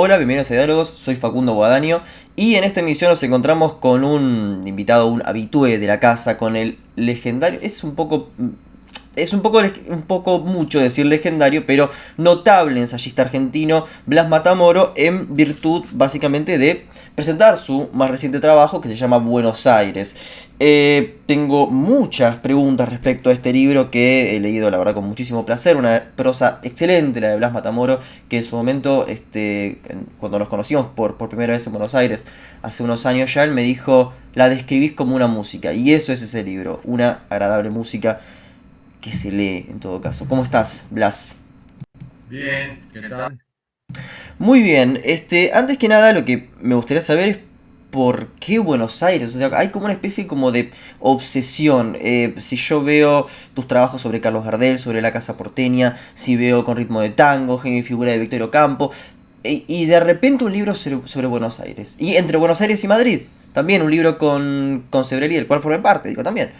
Hola, bienvenidos a Diálogos, soy Facundo Guadaño y en esta emisión nos encontramos con un invitado, un habitué de la casa, con el legendario, un poco mucho decir legendario, pero notable ensayista argentino Blas Matamoro, en virtud básicamente de presentar su más reciente trabajo que se llama Buenos Aires. Tengo muchas preguntas respecto a este libro que he leído la verdad con muchísimo placer, una prosa excelente la de Blas Matamoro, que en su momento, cuando nos conocimos por primera vez en Buenos Aires, hace unos años ya, él me dijo, la describís como una música, y eso es ese libro, una agradable música que se lee en todo caso. ¿Cómo estás, Blas? Bien, ¿qué tal? Muy bien, antes que nada lo que me gustaría saber es por qué Buenos Aires. O sea, hay como una especie como de obsesión. Si yo veo tus trabajos sobre Carlos Gardel, sobre la Casa Porteña, si veo Con ritmo de tango, Genio y figura de Victorio Campo, y de repente un libro sobre Buenos Aires. Y entre Buenos Aires y Madrid, también un libro con Sebrelli, del cual formé parte, digo, también.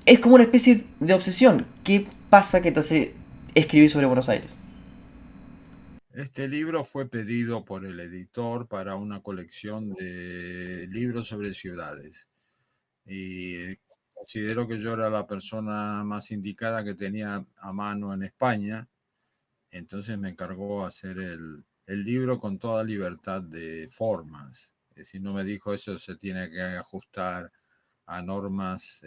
Es como una especie de obsesión. ¿Qué pasa que te hace escribir sobre Buenos Aires? Este libro fue pedido por el editor para una colección de libros sobre ciudades y considero que yo era la persona más indicada que tenía a mano en España, entonces me encargó hacer el libro con toda libertad de formas. Es decir, no me dijo eso se tiene que ajustar a normas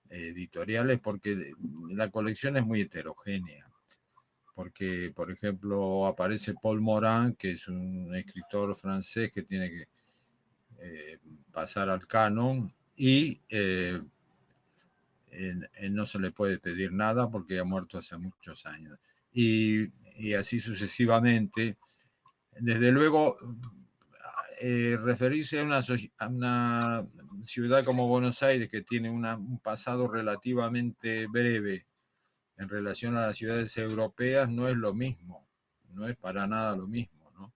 editoriales porque la colección es muy heterogénea. Porque, por ejemplo, aparece Paul Morand, que es un escritor francés que tiene que eh, pasar al canon y no se le puede pedir nada porque ha muerto hace muchos años. Y así sucesivamente. Desde luego, referirse a una ciudad como Buenos Aires, que tiene un pasado relativamente breve en relación a las ciudades europeas, no es lo mismo, no es para nada lo mismo, ¿no?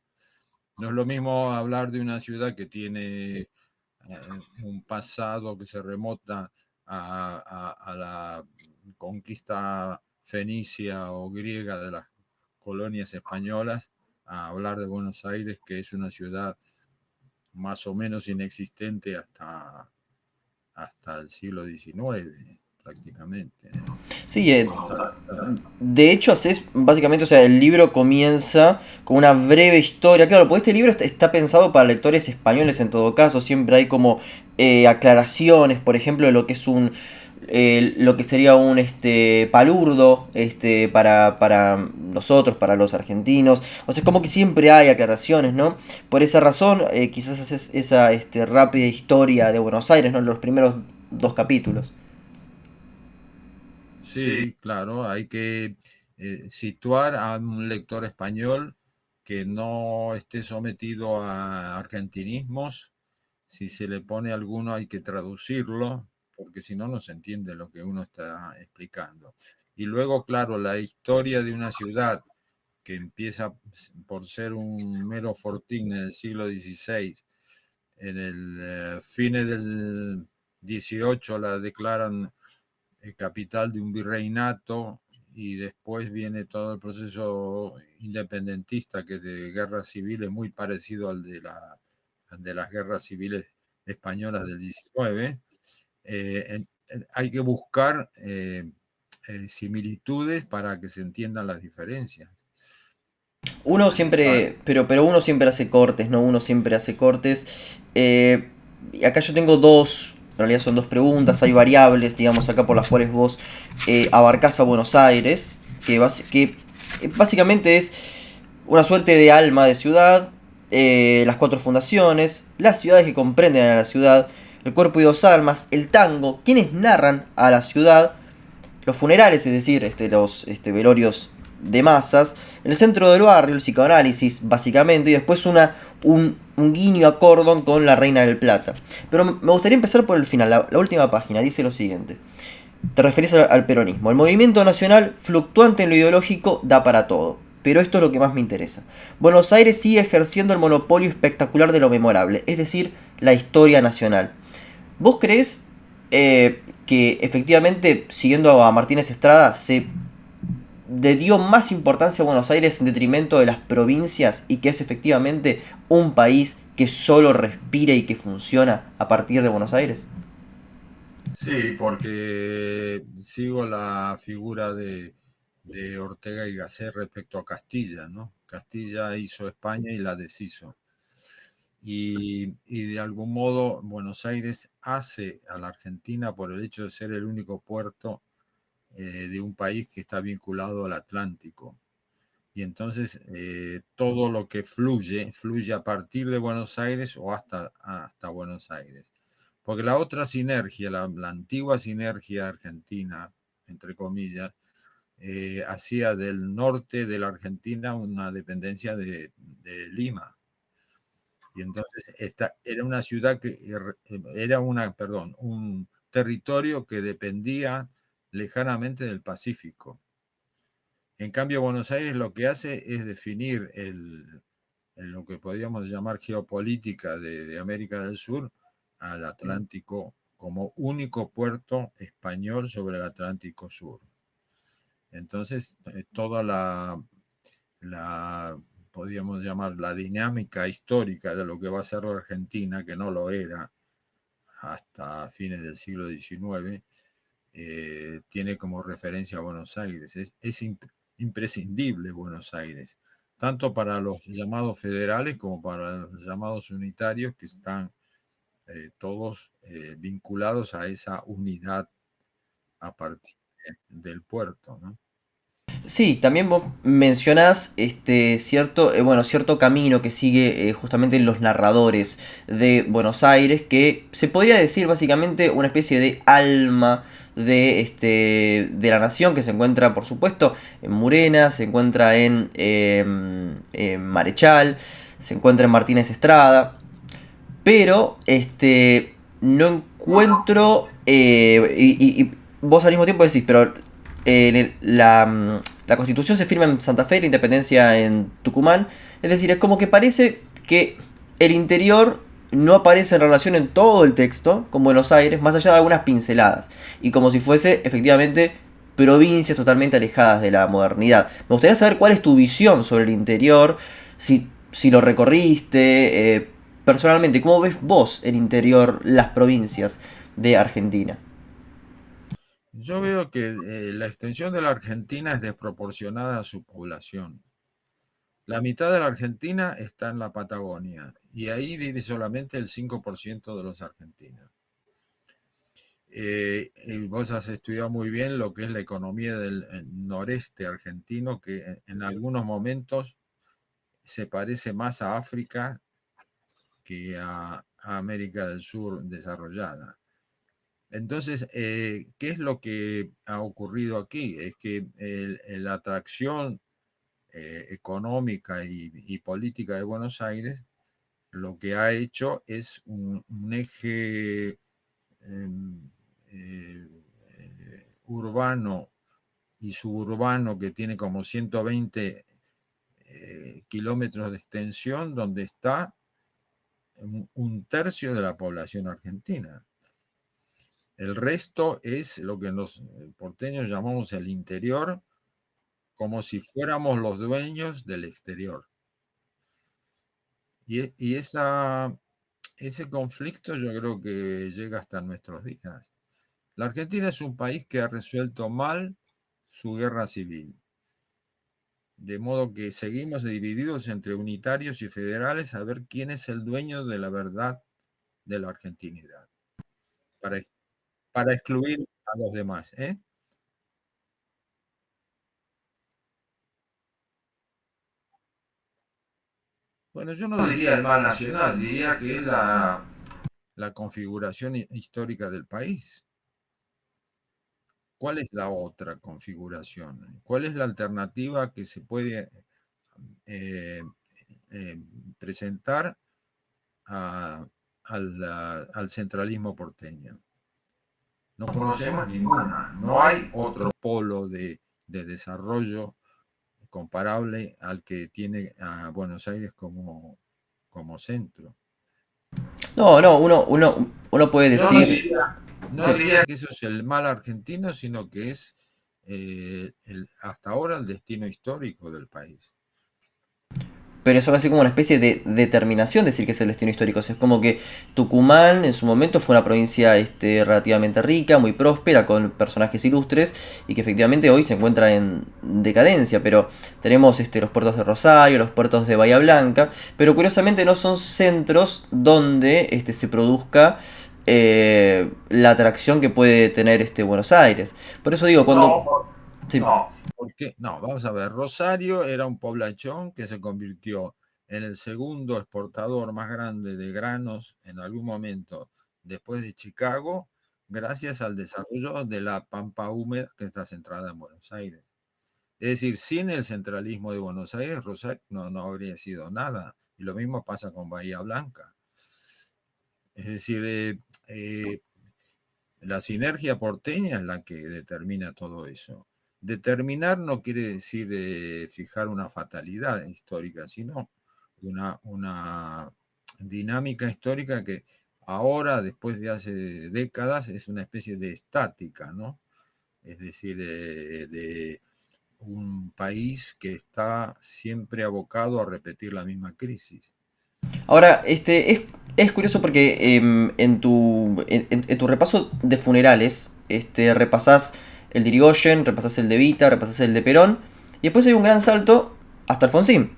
No es lo mismo hablar de una ciudad que tiene un pasado que se remota a la conquista fenicia o griega de las colonias españolas, a hablar de Buenos Aires, que es una ciudad más o menos inexistente hasta el siglo XIX, prácticamente, ¿no? Sí, Hasta, de hecho haces básicamente, o sea, el libro comienza con una breve historia. Claro, pues este libro está pensado para lectores españoles en todo caso. Siempre hay como aclaraciones, por ejemplo, de lo que es lo que sería un palurdo para nosotros, para los argentinos. O sea, es como que siempre hay aclaraciones, ¿no? Por esa razón, quizás haces esa rápida historia de Buenos Aires, ¿no? Los primeros dos capítulos. sí, claro, hay que situar a un lector español que no esté sometido a argentinismos. Si se le pone alguno hay que traducirlo, porque si no, no se entiende lo que uno está explicando. Y luego, claro, la historia de una ciudad que empieza por ser un mero fortín en el siglo XVI, en el fines del XVIII la declaran capital de un virreinato y después viene todo el proceso independentista que de guerra civil es muy parecido al de las guerras civiles españolas del 19. Hay que buscar similitudes para que se entiendan las diferencias. Uno Principal. siempre, pero uno siempre hace cortes, ¿no? Uno siempre hace cortes. Y acá yo tengo dos, en realidad son dos preguntas, hay variables, digamos, acá por las cuales vos abarcás a Buenos Aires, que básicamente es una suerte de alma de ciudad, las cuatro fundaciones, las ciudades que comprenden a la ciudad, el cuerpo y dos almas, el tango, quienes narran a la ciudad, los funerales, es decir, los velorios de masas, en el centro del barrio, el psicoanálisis, básicamente, y después un guiño a Cordon con la Reina del Plata. Pero me gustaría empezar por el final, la última página, dice lo siguiente. Te referís al peronismo. El movimiento nacional, fluctuante en lo ideológico, da para todo. Pero esto es lo que más me interesa. Buenos Aires sigue ejerciendo el monopolio espectacular de lo memorable, es decir, la historia nacional. ¿Vos crees que efectivamente, siguiendo a Martínez Estrada, se le dio más importancia a Buenos Aires en detrimento de las provincias y que es efectivamente un país que solo respira y que funciona a partir de Buenos Aires? Sí, porque sigo la figura de Ortega y Gasset respecto a Castilla, ¿no? Castilla hizo España y la deshizo. Y de algún modo Buenos Aires hace a la Argentina por el hecho de ser el único puerto de un país que está vinculado al Atlántico. Y entonces todo lo que fluye, fluye a partir de Buenos Aires o hasta Buenos Aires. Porque la otra sinergia, la antigua sinergia argentina, entre comillas, hacía del norte de la Argentina una dependencia de Lima. Y entonces esta era una ciudad que era perdón, un territorio que dependía lejanamente del Pacífico. En cambio, Buenos Aires lo que hace es definir lo que podríamos llamar geopolítica de América del Sur al Atlántico como único puerto español sobre el Atlántico Sur. Entonces, toda la, podríamos llamar la dinámica histórica de lo que va a ser la Argentina, que no lo era hasta fines del siglo XIX, tiene como referencia a Buenos Aires. Es imprescindible Buenos Aires, tanto para los llamados federales como para los llamados unitarios, que están todos vinculados a esa unidad a partir del puerto, ¿no? Sí, también vos mencionás cierto, bueno, cierto camino que sigue justamente los narradores de Buenos Aires, que se podría decir básicamente una especie de alma de la nación, que se encuentra, por supuesto, en Murena, se encuentra en Marechal, se encuentra en Martínez Estrada, pero no encuentro y vos al mismo tiempo decís, pero la constitución se firma en Santa Fe, la independencia en Tucumán, es decir, es como que parece que el interior no aparece en relación en todo el texto, con Buenos Aires, más allá de algunas pinceladas, y como si fuese efectivamente provincias totalmente alejadas de la modernidad. Me gustaría saber cuál es tu visión sobre el interior, si lo recorriste, personalmente, ¿cómo ves vos el interior, las provincias de Argentina? Yo veo que la extensión de la Argentina es desproporcionada a su población. La mitad de la Argentina está en la Patagonia y ahí vive solamente el 5% de los argentinos. Y vos has estudiado muy bien lo que es la economía del noreste argentino, que en algunos momentos se parece más a África que a América del Sur desarrollada. Entonces, ¿qué es lo que ha ocurrido aquí? Es que la atracción económica y política de Buenos Aires lo que ha hecho es un eje eh, urbano y suburbano que tiene como 120 kilómetros de extensión, donde está un tercio de la población argentina. El resto es lo que los porteños llamamos el interior, como si fuéramos los dueños del exterior. Y ese conflicto yo creo que llega hasta nuestros días. La Argentina es un país que ha resuelto mal su guerra civil, de modo que seguimos divididos entre unitarios y federales a ver quién es el dueño de la verdad de la argentinidad, para, para excluir a los demás. ¿Eh? Bueno, yo no diría el mal nacional, diría que es la configuración histórica del país. ¿Cuál es la otra configuración? ¿Cuál es la alternativa que se puede eh, eh, presentar a- al centralismo porteño? No conocemos ninguna, no hay otro polo de desarrollo comparable al que tiene a Buenos Aires como centro. No, no, uno puede Yo no decir... diría, no Sí. diría que eso es el mal argentino, sino que es hasta ahora el destino histórico del país. Pero es algo así como una especie de determinación decir que es el destino histórico. O sea, es como que Tucumán en su momento fue una provincia relativamente rica, muy próspera, con personajes ilustres, y que efectivamente hoy se encuentra en decadencia. Pero tenemos los puertos de Rosario, los puertos de Bahía Blanca, pero curiosamente no son centros donde se produzca la atracción que puede tener Buenos Aires. Por eso digo, cuando... No, Sí. no, porque, no, vamos a ver, Rosario era un poblachón que se convirtió en el segundo exportador más grande de granos en algún momento después de Chicago, gracias al desarrollo de la pampa húmeda que está centrada en Buenos Aires. Es decir, sin el centralismo de Buenos Aires, Rosario no habría sido nada. Y lo mismo pasa con Bahía Blanca. Es decir, eh, la sinergia porteña es la que determina todo eso. Determinar no quiere decir fijar una fatalidad histórica, sino una dinámica histórica que ahora, después de hace décadas, es una especie de estática, ¿no? Es decir, de un país que está siempre abocado a repetir la misma crisis. Ahora, es curioso porque en tu repaso de funerales, repasás el de Irigoyen, repasás el de Vita, repasás el de Perón, y después hay un gran salto hasta Alfonsín.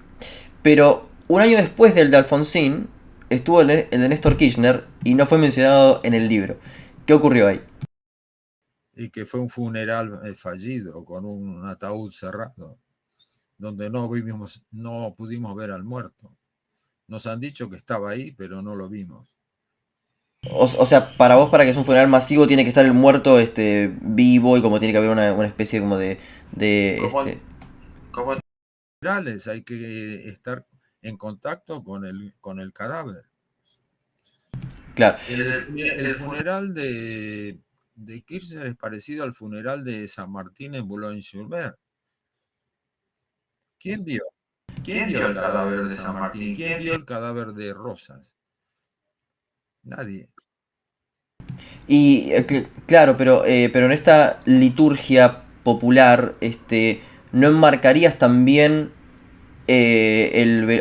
Pero un año después del de Alfonsín, estuvo el de Néstor Kirchner y no fue mencionado en el libro. ¿Qué ocurrió ahí? Y que fue un funeral fallido, con un ataúd cerrado, donde no pudimos ver al muerto. Nos han dicho que estaba ahí, pero no lo vimos. O sea, para vos, para que es un funeral masivo, tiene que estar el muerto vivo y como tiene que haber una especie como de Como en, como en funerales hay que estar en contacto con el cadáver. claro. El funeral de Kirchner es parecido al funeral de San Martín en Boulogne-sur-Mer. ¿Quién vio? ¿Quién vio el cadáver de San Martín? ¿Quién vio el cadáver de Rosas? Nadie. Y claro, pero en esta liturgia popular, ¿no enmarcarías también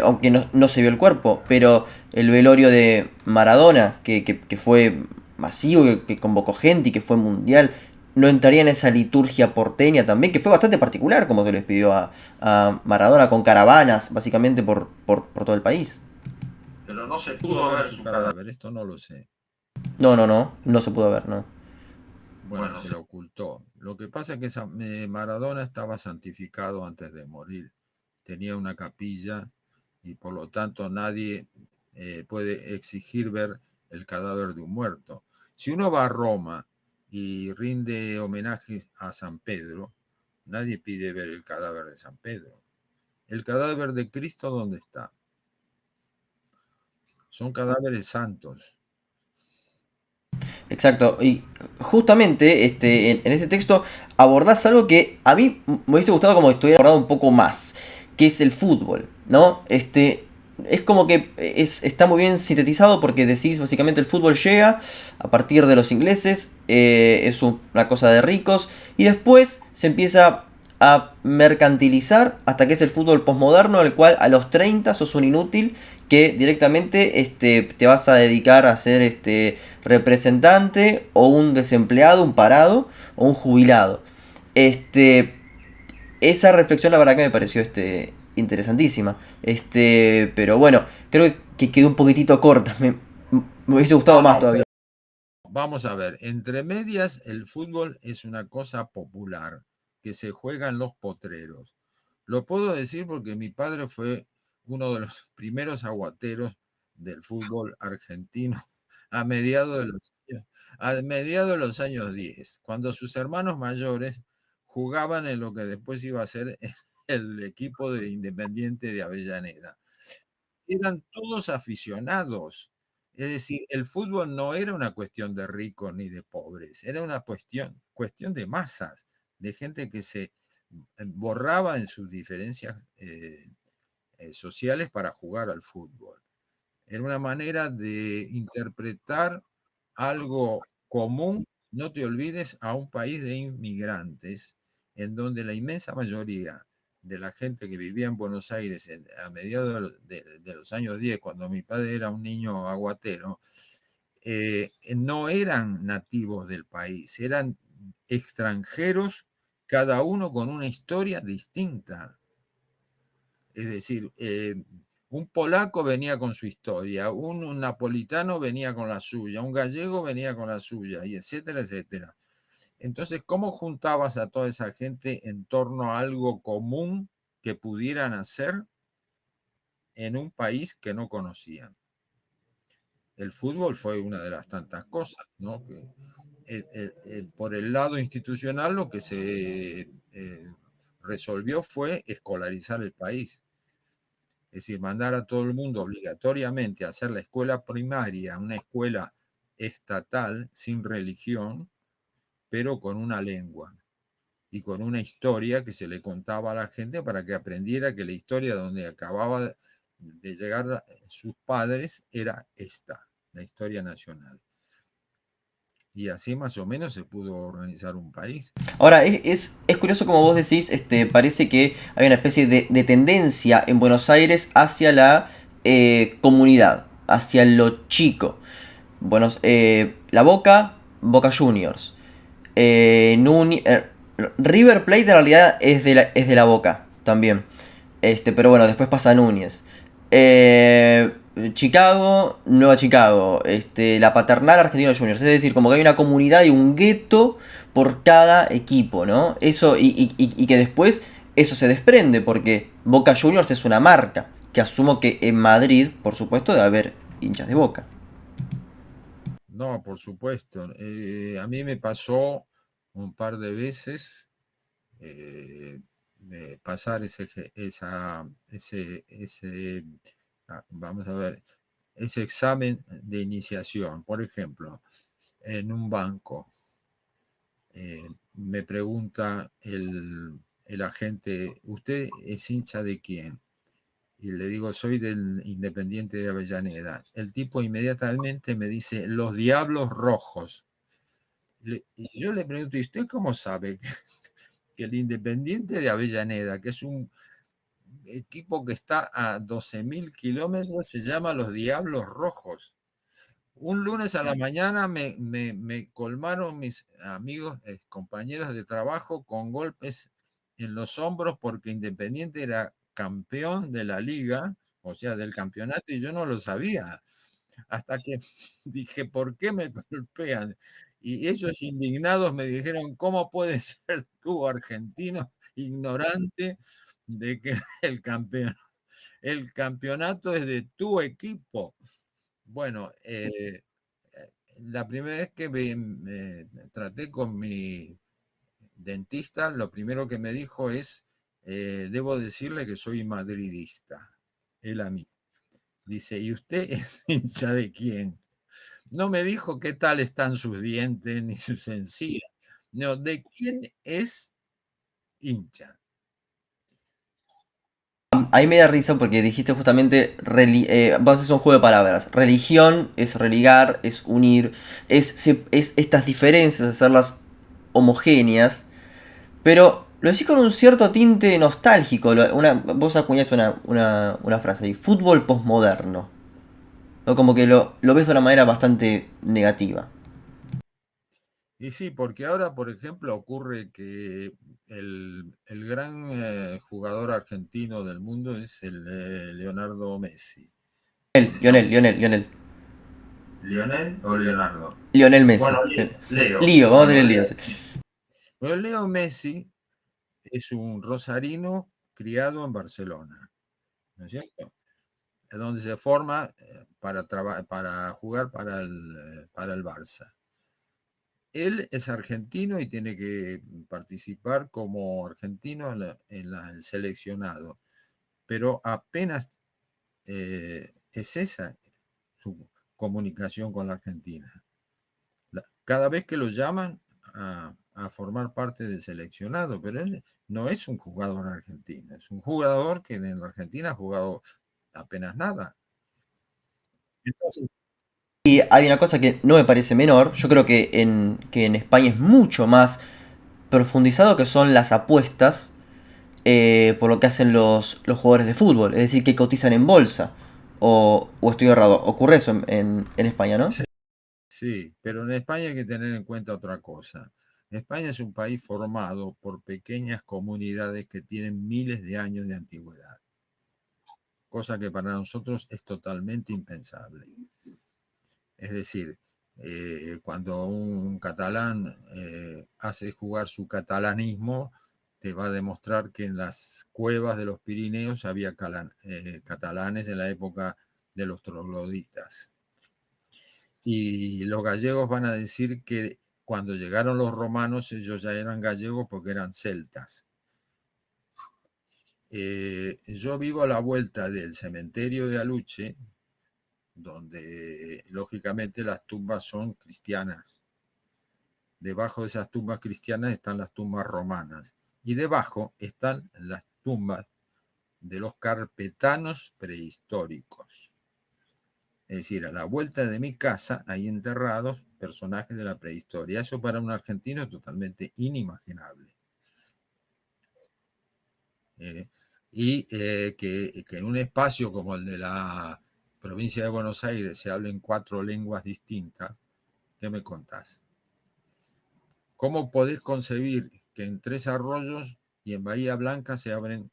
aunque no se vio el cuerpo, pero el velorio de Maradona, que fue masivo, que convocó gente y que fue mundial? ¿No entraría en esa liturgia porteña también, que fue bastante particular, como se les pidió a Maradona, con caravanas, básicamente por todo el país? Pero no se pudo ver su cadáver, esto no lo sé. No se pudo ver, no. Bueno, se lo ocultó. Lo que pasa es que Maradona estaba santificado antes de morir. Tenía una capilla y por lo tanto nadie puede exigir ver el cadáver de un muerto. Si uno va a Roma y rinde homenaje a San Pedro, nadie pide ver el cadáver de San Pedro. ¿El cadáver de Cristo dónde está? Son cadáveres santos. Exacto, y justamente en este texto abordás algo que a mí me hubiese gustado como que estuviera abordado un poco más, que es el fútbol, ¿no? Es como que está muy bien sintetizado porque decís básicamente el fútbol llega a partir de los ingleses, es una cosa de ricos, y después se empieza a mercantilizar hasta que es el fútbol posmoderno, el cual a los 30 sos un inútil que directamente te vas a dedicar a ser representante o un desempleado, un parado o un jubilado. Este, esa reflexión la verdad que me pareció interesantísima. Pero bueno, creo que quedó un poquitito corta. Me hubiese gustado No, más no, todavía. vamos a ver, entre medias el fútbol es una cosa popular que se juega en los potreros. Lo puedo decir porque mi padre fue uno de los primeros aguateros del fútbol argentino a mediados de a mediados de los años 10, cuando sus hermanos mayores jugaban en lo que después iba a ser el equipo de Independiente de Avellaneda. Eran todos aficionados. Es decir, el fútbol no era una cuestión de ricos ni de pobres, era una cuestión de masas, de gente que se borraba en sus diferencias sociales para jugar al fútbol. Era una manera de interpretar algo común, no te olvides, a un país de inmigrantes, en donde la inmensa mayoría de la gente que vivía en Buenos Aires a mediados de los años 10, cuando mi padre era un niño aguatero, no eran nativos del país, eran extranjeros, cada uno con una historia distinta. Es decir, un polaco venía con su historia, un napolitano venía con la suya, un gallego venía con la suya, y etcétera, etcétera. Entonces, ¿cómo juntabas a toda esa gente en torno a algo común que pudieran hacer en un país que no conocían? El fútbol fue una de las tantas cosas, ¿no? Que, por el lado institucional lo que se resolvió fue escolarizar el país. Es decir, mandar a todo el mundo obligatoriamente a hacer la escuela primaria, una escuela estatal sin religión, pero con una lengua y con una historia que se le contaba a la gente para que aprendiera que la historia donde acababa de llegar sus padres era esta, la historia nacional. Y así más o menos se pudo organizar un país. Ahora, es curioso como vos decís, parece que hay una especie de tendencia en Buenos Aires hacia la comunidad, hacia lo chico. Bueno, la Boca, Boca Juniors. River Plate en realidad es de la Boca también. Pero bueno, después pasa Núñez. Chicago, Nueva Chicago. La paternal Argentinos Juniors. Es decir, como que hay una comunidad y un gueto por cada equipo, ¿no? Eso, y que después eso se desprende porque Boca Juniors es una marca. Que asumo que en Madrid, por supuesto, debe haber hinchas de Boca. No, por supuesto. A mí me pasó un par de veces de pasar vamos a ver, ese examen de iniciación. Por ejemplo, en un banco, me pregunta el agente, ¿usted es hincha de quién? Y le digo, soy del Independiente de Avellaneda. El tipo inmediatamente me dice, los Diablos Rojos. Y yo le pregunto, ¿y usted cómo sabe que el Independiente de Avellaneda, que es un equipo que está a 12.000 kilómetros, se llama los Diablos Rojos? Un lunes a la mañana me colmaron mis amigos, compañeros de trabajo con golpes en los hombros porque Independiente era campeón de la liga, o sea, del campeonato, y yo no lo sabía. Hasta que dije, ¿por qué me golpean? Y ellos indignados me dijeron, ¿cómo puedes ser tú, argentino, ignorante de que el campeonato es de tu equipo? Bueno, la primera vez que me traté con mi dentista, lo primero que me dijo es, debo decirle que soy madridista, él a mí. Dice, ¿y usted es hincha de quién? No me dijo qué tal están sus dientes ni sus encías. No, ¿de quién es hincha? Ahí me da risa porque dijiste justamente, vos haces un juego de palabras. Religión es religar, es unir, es estas diferencias, hacerlas homogéneas, pero lo decís con un cierto tinte nostálgico. Vos acuñaste una frase ahí, fútbol posmoderno. ¿No? Como que lo ves de una manera bastante negativa. Y sí, porque ahora, por ejemplo, ocurre que el gran jugador argentino del mundo es el Leonardo Messi. Lionel. ¿Lionel o Leonardo? Lionel Messi. Bueno, Leo. Lío, vamos a tener Bueno, lío. Leo. Sí. Bueno, Leo Messi es un rosarino criado en Barcelona, ¿no es cierto? Es donde se forma para jugar para el Barça. Él es argentino y tiene que participar como argentino el seleccionado, pero apenas es esa su comunicación con la Argentina. Cada vez que lo llaman a formar parte del seleccionado, pero él no es un jugador argentino, es un jugador que en la Argentina ha jugado apenas nada. Entonces, Y hay una cosa que no me parece menor. Yo creo que en España es mucho más. profundizado que son las apuestas por lo que hacen los jugadores de fútbol, es decir, que cotizan en bolsa. O estoy errado, ocurre eso en España, ¿no? Sí, pero en España hay que tener en cuenta otra cosa. España es un país formado por pequeñas comunidades que tienen miles de años de antigüedad, cosa que para nosotros es totalmente impensable. Es decir, cuando un catalán hace jugar su catalanismo, te va a demostrar que en las cuevas de los Pirineos había catalanes en la época de los trogloditas. Y los gallegos van a decir que cuando llegaron los romanos ellos ya eran gallegos porque eran celtas. Yo vivo a la vuelta del cementerio de Aluche, donde lógicamente las tumbas son cristianas. Debajo de esas tumbas cristianas están las tumbas romanas y debajo están las tumbas de los carpetanos prehistóricos. Es decir, a la vuelta de mi casa hay enterrados personajes de la prehistoria. Eso para un argentino es totalmente inimaginable. Eh, que en un espacio como el de la provincia de Buenos Aires se hablen 4 lenguas distintas, ¿qué me contás? ¿Cómo podés concebir que en Tres Arroyos y en Bahía Blanca se abren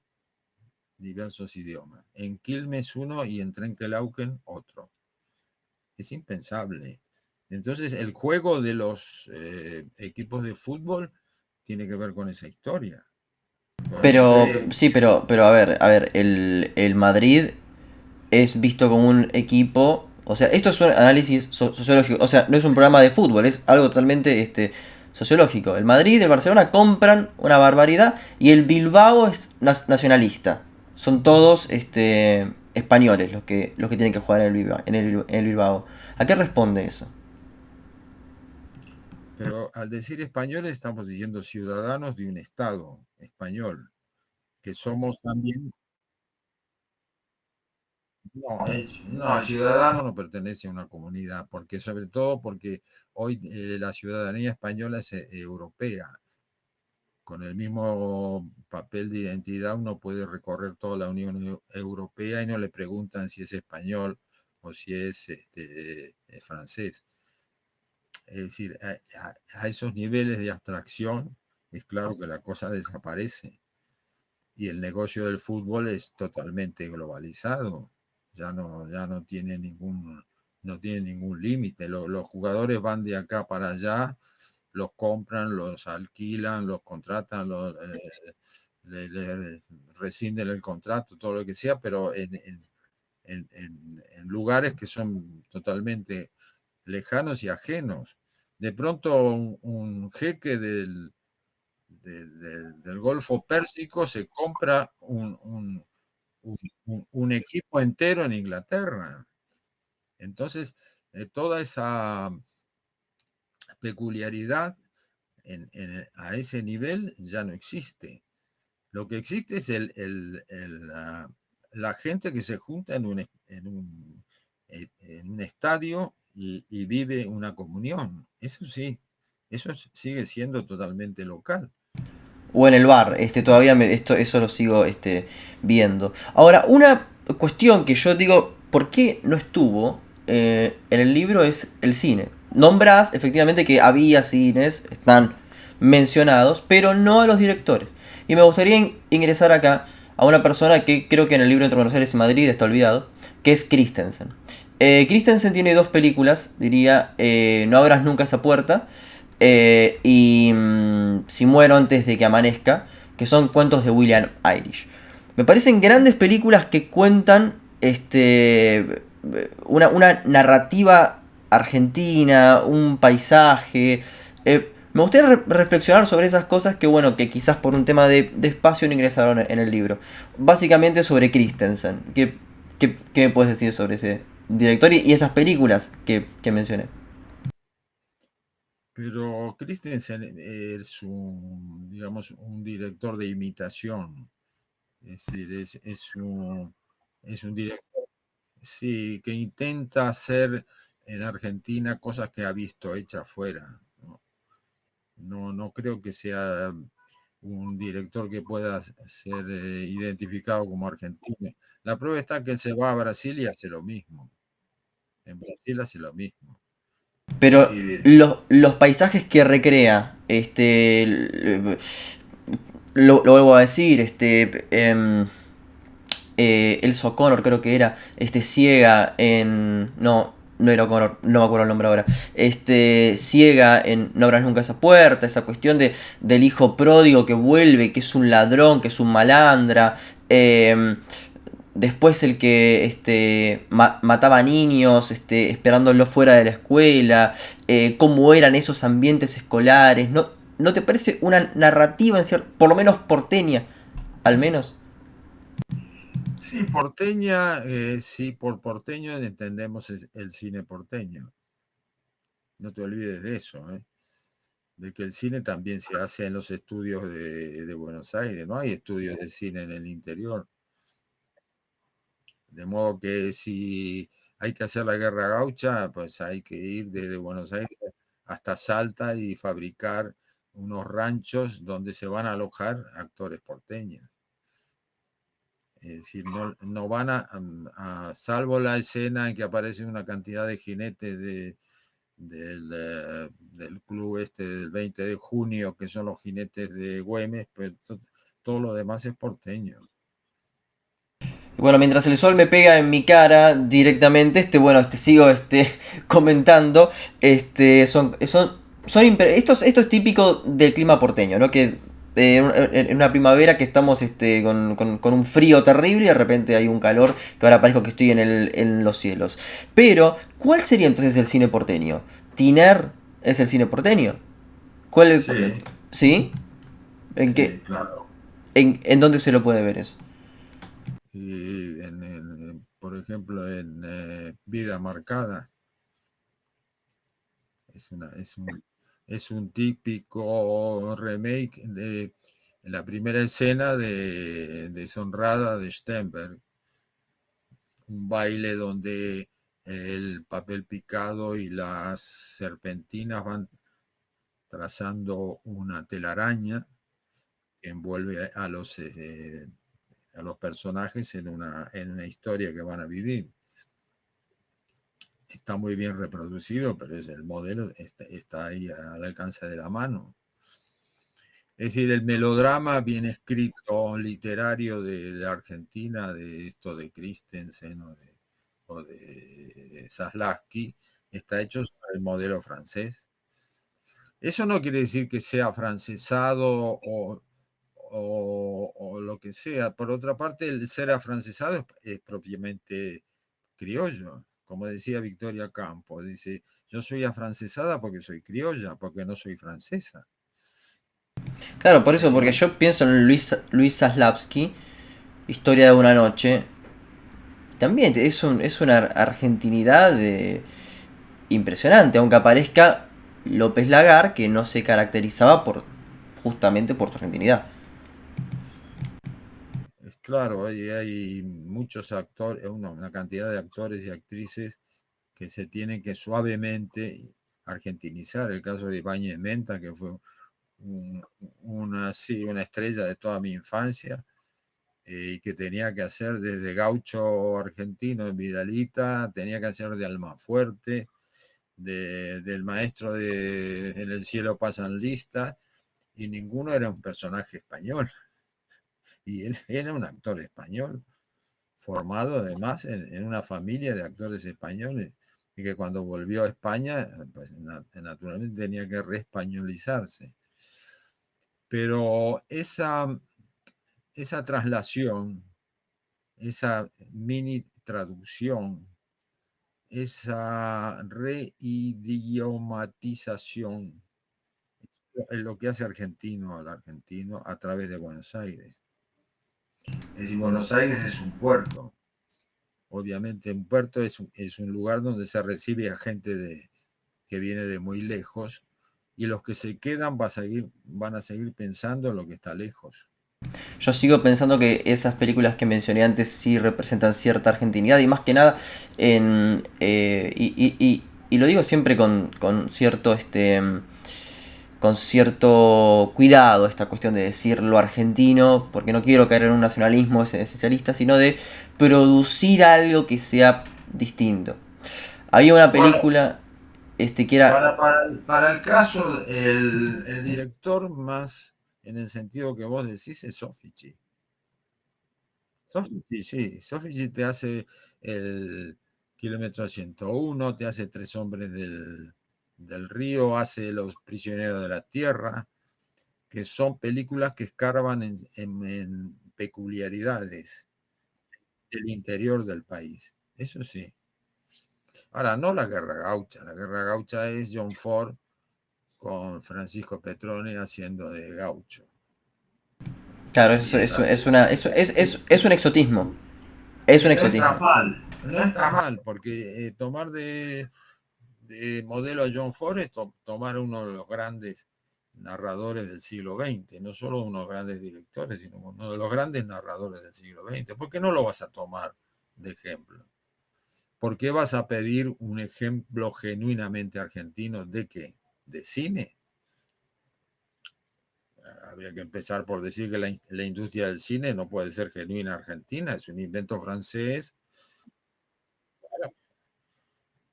diversos idiomas? En Quilmes uno y en Trenquelauquen otro. Es impensable. Entonces, el juego de los equipos de fútbol tiene que ver con esa historia. Pero, Entre, sí, pero a ver, el Madrid es visto como un equipo. O sea, esto es un análisis sociológico. O sea, no es un programa de fútbol, es algo totalmente sociológico. El Madrid y el Barcelona compran una barbaridad y el Bilbao es nacionalista. Son todos españoles los que tienen que jugar en el Bilbao, en el Bilbao. ¿A qué responde eso? pero al decir españoles estamos diciendo ciudadanos de un Estado español, que somos también. No, el ciudadano no pertenece a una comunidad, porque sobre todo porque hoy la ciudadanía española es europea. Con el mismo papel de identidad uno puede recorrer toda la Unión Europea y no le preguntan si es español o si es francés. Es decir, a esos niveles de abstracción es claro que la cosa desaparece. Y el negocio del fútbol es totalmente globalizado. Ya no tiene ningún límite. Los jugadores van de acá para allá, los compran, los alquilan, los contratan, le rescinden el contrato, todo lo que sea, pero en lugares que son totalmente lejanos y ajenos. De pronto un jeque del Golfo Pérsico se compra un equipo entero en Inglaterra. Entonces, toda esa peculiaridad a ese nivel ya no existe. Lo que existe es la gente que se junta en un estadio y vive una comunión. Eso sí, eso sigue siendo totalmente local. O en el bar, todavía eso lo sigo viendo. Ahora, una cuestión que yo digo, ¿por qué no estuvo en el libro es el cine? Nombrás efectivamente que había cines, están mencionados, pero no a los directores. Y me gustaría ingresar acá a una persona que creo que en el libro Entre Buenos Aires y Madrid está olvidado, que es Christensen. Christensen tiene dos películas, diría, No abras nunca esa puerta y Si muero antes de que amanezca, que son cuentos de William Irish. Me parecen grandes películas que cuentan una narrativa argentina, un paisaje. Me gustaría reflexionar sobre esas cosas que, bueno, que quizás por un tema de espacio no ingresaron en el libro. Básicamente sobre Christensen. ¿Qué me puedes decir sobre ese director y esas películas que mencioné? Pero Christensen es digamos, un director de imitación. Es decir, es un director, sí, que intenta hacer en Argentina cosas que ha visto hechas afuera, ¿no? No, no creo que sea un director que pueda ser identificado como argentino. La prueba está que él se va a Brasil y hace lo mismo. En Brasil hace lo mismo. Es Pero decir, los paisajes que recrea, lo vuelvo a decir, Elsa O'Connor creo que era, ciega en... No, no era O'Connor, no me acuerdo el nombre ahora. Ciega en No abras nunca esa puerta, esa cuestión del hijo pródigo que vuelve, que es un ladrón, que es un malandra. Después el que mataba niños, esperándolo fuera de la escuela, cómo eran esos ambientes escolares. ¿No te parece una narrativa, por lo menos porteña, al menos? sí, porteña, sí, por porteño entendemos el cine porteño. No te olvides de eso, ¿eh? De que el cine también se hace en los estudios de Buenos Aires, no hay estudios de cine en el interior. De modo que si hay que hacer la guerra gaucha, pues hay que ir desde Buenos Aires hasta Salta y fabricar unos ranchos donde se van a alojar actores porteños. Es decir, no, no van salvo la escena en que aparece una cantidad de jinetes del club este del 20 de junio, que son los jinetes de Güemes, pero todo lo demás es porteño. Bueno, mientras el sol me pega en mi cara directamente, sigo comentando. Esto es típico del clima porteño, ¿no? Que en una primavera que estamos con un frío terrible y de repente hay un calor que ahora parezco que estoy en los cielos. Pero, ¿cuál sería entonces el cine porteño? ¿Tiner es el cine porteño? ¿Cuál, Sí, ¿Sí? ¿En qué? sí, claro. ¿En dónde se lo puede ver eso? Y por ejemplo, en Vida Marcada, es, una, es un típico remake de la primera escena de Deshonrada de Stenberg, un baile donde el papel picado y las serpentinas van trazando una telaraña que envuelve a los personajes en una historia que van a vivir. Está muy bien reproducido, pero es el modelo está ahí al alcance de la mano. Es decir, el melodrama bien escrito, literario de Argentina, de esto de Christensen o de Zaslavsky, está hecho sobre el modelo francés. Eso no quiere decir que sea francesado o lo que sea. Por otra parte, el ser afrancesado es propiamente criollo. Como decía Victoria Campo, dice, yo soy afrancesada porque soy criolla, porque no soy francesa. Claro, por Es eso, decir, porque yo pienso en Luis Zaslavsky, Historia de una noche. También es una argentinidad impresionante, aunque aparezca López Lagar, que no se caracterizaba justamente por su argentinidad. es claro, hay muchos actores, una cantidad de actores y actrices que se tienen que suavemente argentinizar. El caso de Ibáñez Menta, que fue sí, una estrella de toda mi infancia, y que tenía que hacer desde gaucho argentino en Vidalita, tenía que hacer de Almafuerte, del maestro de En el cielo pasan listas, y ninguno era un personaje español. Y él era un actor español, formado además en una familia de actores españoles, y que cuando volvió a España, pues naturalmente tenía que reespañolizarse. Pero esa traslación, esa mini traducción, esa reidiomatización, es lo que hace argentino al argentino a través de Buenos Aires. Es decir, Buenos Aires es un puerto. Obviamente un puerto es un lugar donde se recibe a gente que viene de muy lejos, y los que se quedan van a seguir pensando en lo que está lejos. Yo sigo pensando que esas películas que mencioné antes sí representan cierta argentinidad y más que nada y lo digo siempre con cierto con cierto cuidado esta cuestión de decir lo argentino, porque no quiero caer en un nacionalismo esencialista, sino de producir algo que sea distinto. Había una Bueno, película que era... para el caso, el director más en el sentido que vos decís es Sofici. Sofici, sí, Sofici te hace el kilómetro 101, te hace Tres hombres del río, hace Los prisioneros de la tierra, que son películas que escarban en peculiaridades del interior del país. Eso sí. Ahora, no la Guerra Gaucha es John Ford con Francisco Petrone haciendo de gaucho. Claro, Y esa es un exotismo. Es un no está exotismo. mal, no está mal, porque tomar de modelo a John Ford es tomar uno de los grandes narradores del siglo XX, no solo unos grandes directores, sino uno de los grandes narradores del siglo XX. ¿Por qué no lo vas a tomar de ejemplo? ¿Por qué vas a pedir un ejemplo genuinamente argentino de qué? ¿De cine? Habría que empezar por decir que la industria del cine no puede ser genuina argentina, es un invento francés.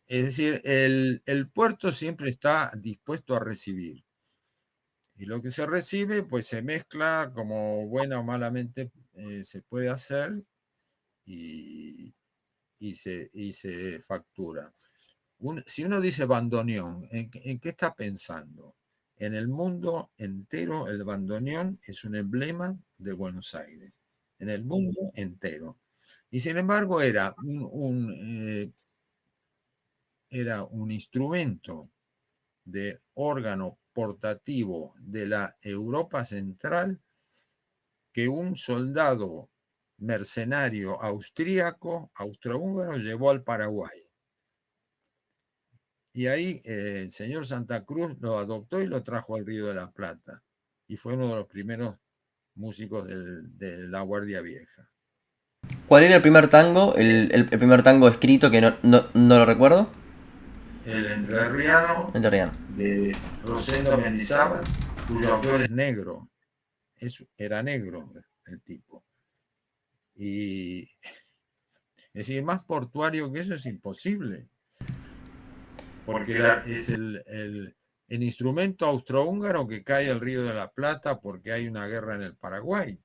Es decir, el puerto siempre está dispuesto a recibir. Y lo que se recibe, pues se mezcla como buena o malamente se puede hacer y, y se factura. Si uno dice bandoneón, ¿en qué está pensando? En el mundo entero, el bandoneón es un emblema de Buenos Aires. En el mundo entero. Y sin embargo, era un instrumento de órgano portativo de la Europa Central que un soldado mercenario austríaco, austrohúngaro, llevó al Paraguay. Y ahí el señor Santa Cruz lo adoptó y lo trajo al Río de la Plata. Y fue uno de los primeros músicos de la Guardia Vieja. ¿Cuál era el primer tango? El primer tango escrito que no lo recuerdo. El entrerriano Enterriano. de Rosendo Mendizábal, cuyo autor es negro. Era negro el tipo. Y es decir, más portuario que eso es imposible, porque es el instrumento austrohúngaro que cae al Río de la Plata porque hay una guerra en el Paraguay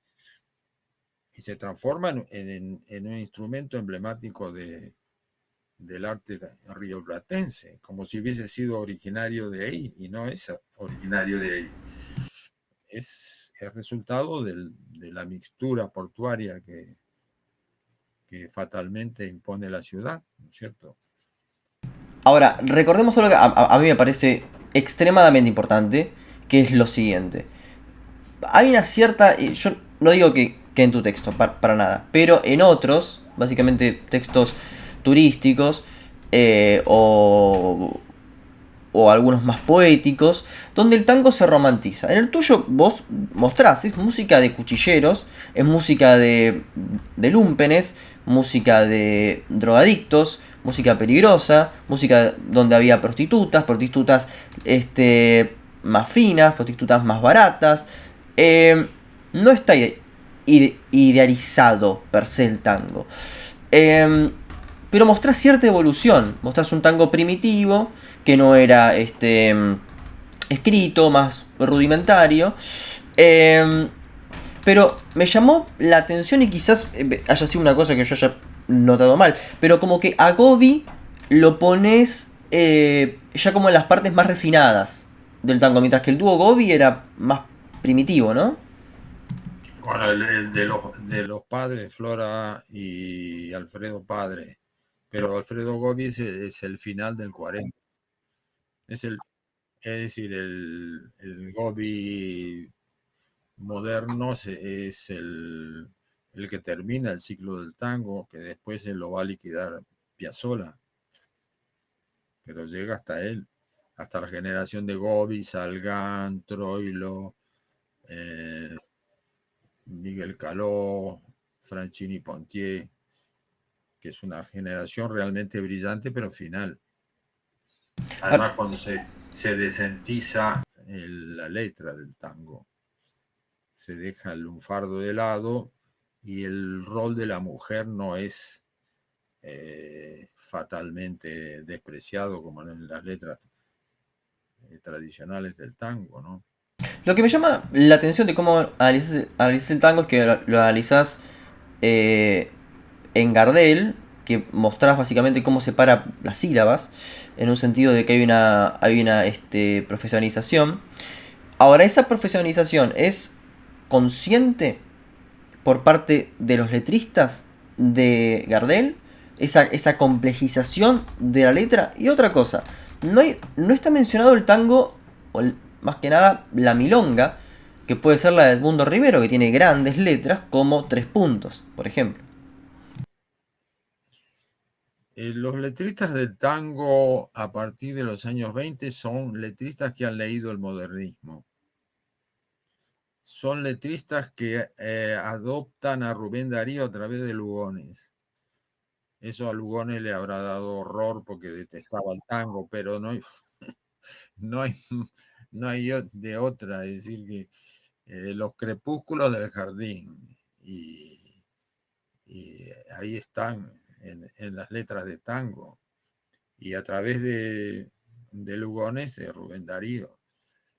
y se transforma en un instrumento emblemático del arte rioplatense, como si hubiese sido originario de ahí, y no es originario de ahí. Es resultado de la mixtura portuaria que fatalmente impone la ciudad, ¿no es cierto? Ahora, recordemos algo que a mí me parece extremadamente importante, que es lo siguiente. Hay una cierta... Yo no digo que en tu texto, para nada, pero en otros, básicamente textos turísticos, o algunos más poéticos, donde el tango se romantiza. En el tuyo vos mostrás, es música de cuchilleros, es música de lúmpenes, música de drogadictos, música peligrosa, música donde había prostitutas, prostitutas más finas, prostitutas más baratas. No está idealizado per se el tango. Eh, pero mostrás cierta evolución. Mostrás un tango primitivo, que no era escrito, más rudimentario. Eh, pero me llamó la atención y quizás haya sido una cosa que yo haya notado mal. Pero como que a Gobi lo pones ya como en las partes más refinadas del tango. Mientras que el dúo Gobi era más primitivo, ¿no? Bueno, el de los padres, Flora y Alfredo Padre, pero Alfredo Gobi es el final del 40. Es, el, es decir, el Gobi moderno es el que termina el ciclo del tango, que después se lo va a liquidar Piazzolla, pero llega hasta él, hasta la generación de Gobi, Salgán, Troilo, eh, Miguel Caló, Franchini Pontier, que es una generación realmente brillante, pero final. Ahora, Además, cuando se desentiza la letra del tango. Se deja el lunfardo de lado y el rol de la mujer no es fatalmente despreciado como en las letras tradicionales del tango, ¿no? Lo que me llama la atención de cómo analizas el tango es que lo analizás eh, en Gardel, que mostrás básicamente cómo separa las sílabas, en un sentido de que hay una profesionalización. Ahora, esa profesionalización es consciente por parte de los letristas de Gardel, esa complejización de la letra. Y otra cosa, no está mencionado el tango, más que nada la milonga, que puede ser la de Edmundo Rivero, que tiene grandes letras como Tres Puntos, por ejemplo. Los letristas del tango a partir de los años 20 son letristas que han leído el modernismo. Son letristas que adoptan a Rubén Darío a través de Lugones. Eso a Lugones le habrá dado horror porque detestaba el tango, pero no hay, no hay de otra. Es decir, que los crepúsculos del jardín y, y ahí están en las letras de tango y a través de Lugones de Rubén Darío.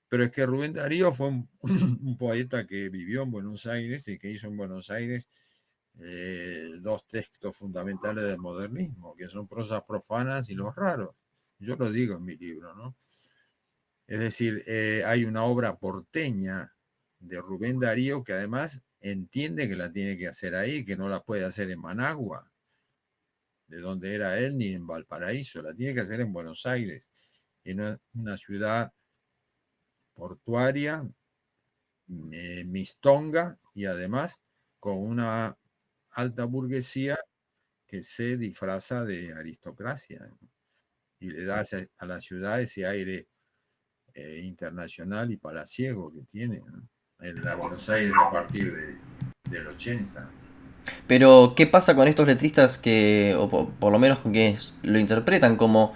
Pero es que Rubén Darío fue un poeta que vivió en Buenos Aires y que hizo en Buenos Aires dos textos fundamentales del modernismo, que son Prosas profanas y Los raros. Yo lo digo en mi libro, ¿no? Es decir, hay una obra porteña de Rubén Darío que además entiende que la tiene que hacer ahí, que no la puede hacer en Managua, de donde era él, ni en Valparaíso, la tiene que hacer en Buenos Aires, en una ciudad portuaria, mistonga y además con una alta burguesía que se disfraza de aristocracia, ¿no? Y le da a la ciudad ese aire internacional y palaciego que tiene, ¿no? En la Buenos Aires a partir del 80. Pero, ¿qué pasa con estos letristas que, o por lo menos con quienes lo interpretan como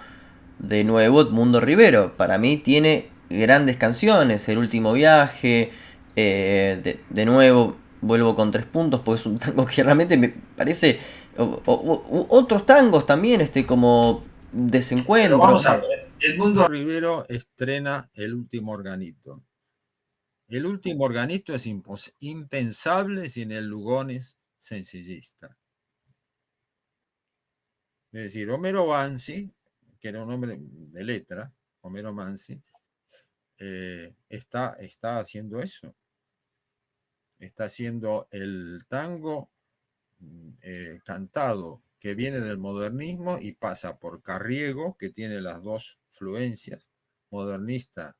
de nuevo Edmundo Rivero? Para mí tiene grandes canciones, El último viaje, de nuevo vuelvo con Tres Puntos, porque es un tango que realmente me parece... otros tangos también, como Pero Desencuentro. vamos a ver, Edmundo Rivero estrena El último organito. El último organito es impensable sin el Lugones sencillista. Es decir, Homero Mansi, que era un hombre de letras, Homero Mansi, está haciendo eso. Está haciendo el tango cantado que viene del modernismo y pasa por Carriego, que tiene las dos fluencias, modernista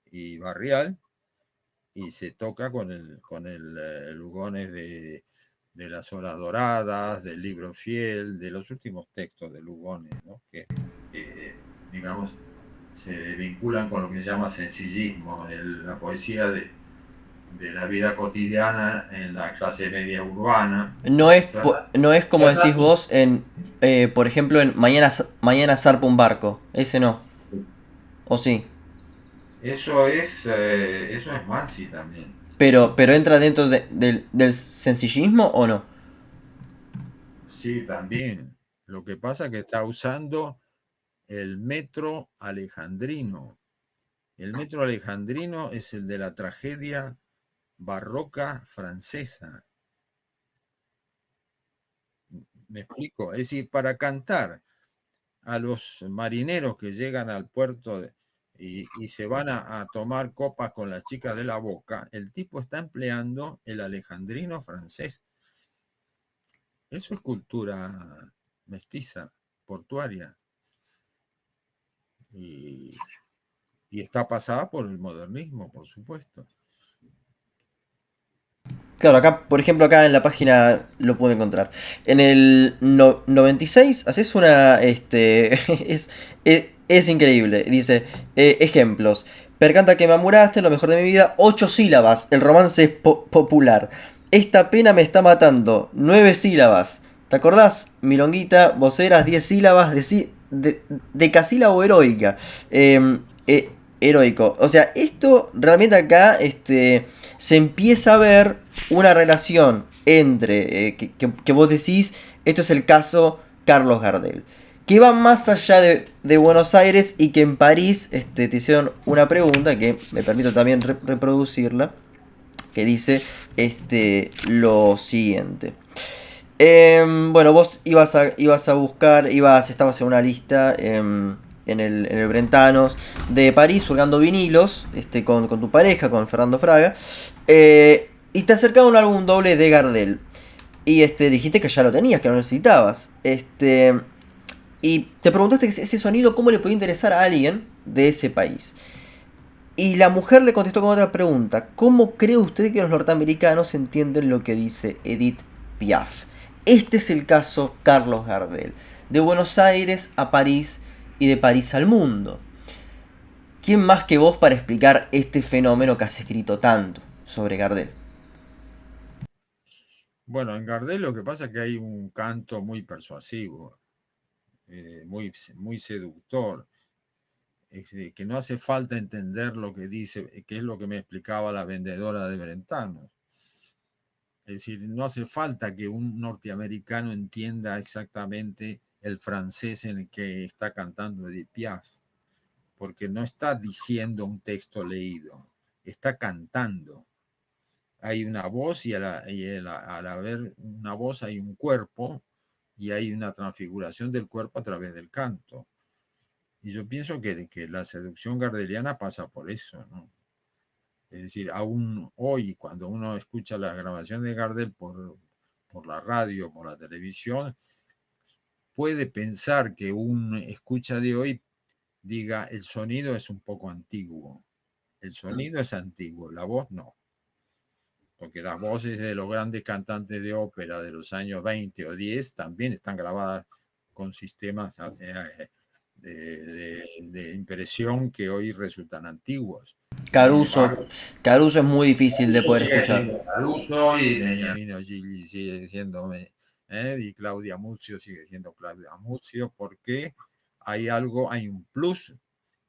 y barrial, y se toca con el Lugones de las horas doradas, del libro fiel, de los últimos textos de Lugones, ¿no? Que, digamos, se vinculan con lo que se llama sencillismo, la poesía de la vida cotidiana en la clase media urbana. No es como decís Fernando, vos por ejemplo, en Mañana zarpa un barco. Ese no. ¿O sí? eso es Mansi también. Pero entra dentro del sencillismo o no. Sí, también. Lo que pasa es que está usando el metro alejandrino. El metro alejandrino es el de la tragedia barroca francesa. ¿Me explico? Es decir, para cantar a los marineros que llegan al puerto y se van a tomar copas con las chicas de la Boca, el tipo está empleando el alejandrino francés. Eso es cultura mestiza, portuaria, y, y está pasada por el modernismo, por supuesto. Claro, acá, por ejemplo, acá en la página lo puedo encontrar. En el 96 haces una... es increíble. Dice, ejemplos. Percanta que me amuraste, lo mejor de mi vida. 8 sílabas. El romance es popular. Esta pena me está matando. 9 sílabas. ¿Te acordás? Milonguita, voceras, 10 sílabas. Decasílabo heroica. Eh, eh, Heroico. O sea, esto realmente acá se empieza a ver una relación entre, que vos decís, esto es el caso Carlos Gardel, que va más allá de Buenos Aires y que en París te hicieron una pregunta que me permito también reproducirla, que dice lo siguiente. Bueno, vos ibas a buscar, estabas en una lista en el Brentanos de París, hurgando vinilos, con tu pareja, con Fernando Fraga, y te acercaba un álbum doble de Gardel. Y dijiste que ya lo tenías, que no lo necesitabas. Y te preguntaste ese sonido, ¿cómo le podía interesar a alguien de ese país? Y la mujer le contestó con otra pregunta. ¿Cómo cree usted que los norteamericanos entienden lo que dice Edith Piaf? Este es el caso Carlos Gardel. De Buenos Aires a París y de París al mundo. ¿Quién más que vos para explicar este fenómeno que has escrito tanto sobre Gardel? Bueno, en Gardel lo que pasa es que hay un canto muy persuasivo, muy seductor, que no hace falta entender lo que dice, que es lo que me explicaba la vendedora de Brentano. Es decir, no hace falta que un norteamericano entienda exactamente el francés en el que está cantando Edith Piaf, porque no está diciendo un texto leído, está cantando. Hay una voz y, al haber una voz hay un cuerpo y hay una transfiguración del cuerpo a través del canto. Y yo pienso que la seducción gardeliana pasa por eso, ¿no? Es decir, aún hoy, cuando uno escucha la grabación de Gardel por la radio, por la televisión, puede pensar que un escucha de hoy diga, el sonido es un poco antiguo. El sonido es antiguo, la voz no. Porque las voces de los grandes cantantes de ópera de los años 20 o 10 también están grabadas con sistemas de impresión que hoy resultan antiguos. Sin Caruso. embargo, Caruso es muy difícil de Caruso poder sigue escuchar. siendo Caruso y Beniamino Gigli sigue siendo, y Claudia Muzio sigue siendo Claudia Muzio, porque hay algo, hay un plus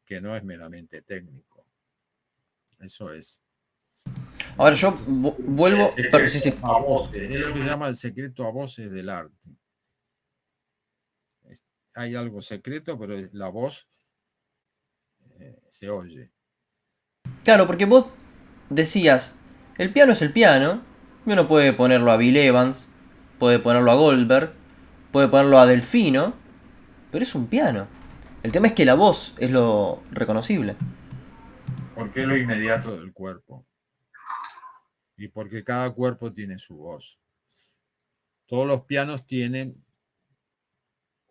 que no es meramente técnico. Eso es. Ahora Es, yo es el vuelvo. Sí, secreto sí. a voces, es lo que se llama el secreto a voces del arte. Hay algo secreto, pero la voz se oye. Claro, porque vos decías, el piano es el piano, y uno puede ponerlo a Bill Evans, puede ponerlo a Goldberg, puede ponerlo a Delfino, pero es un piano. El tema es que la voz es lo reconocible. Porque es lo inmediato del cuerpo. Y porque cada cuerpo tiene su voz. Todos los pianos tienen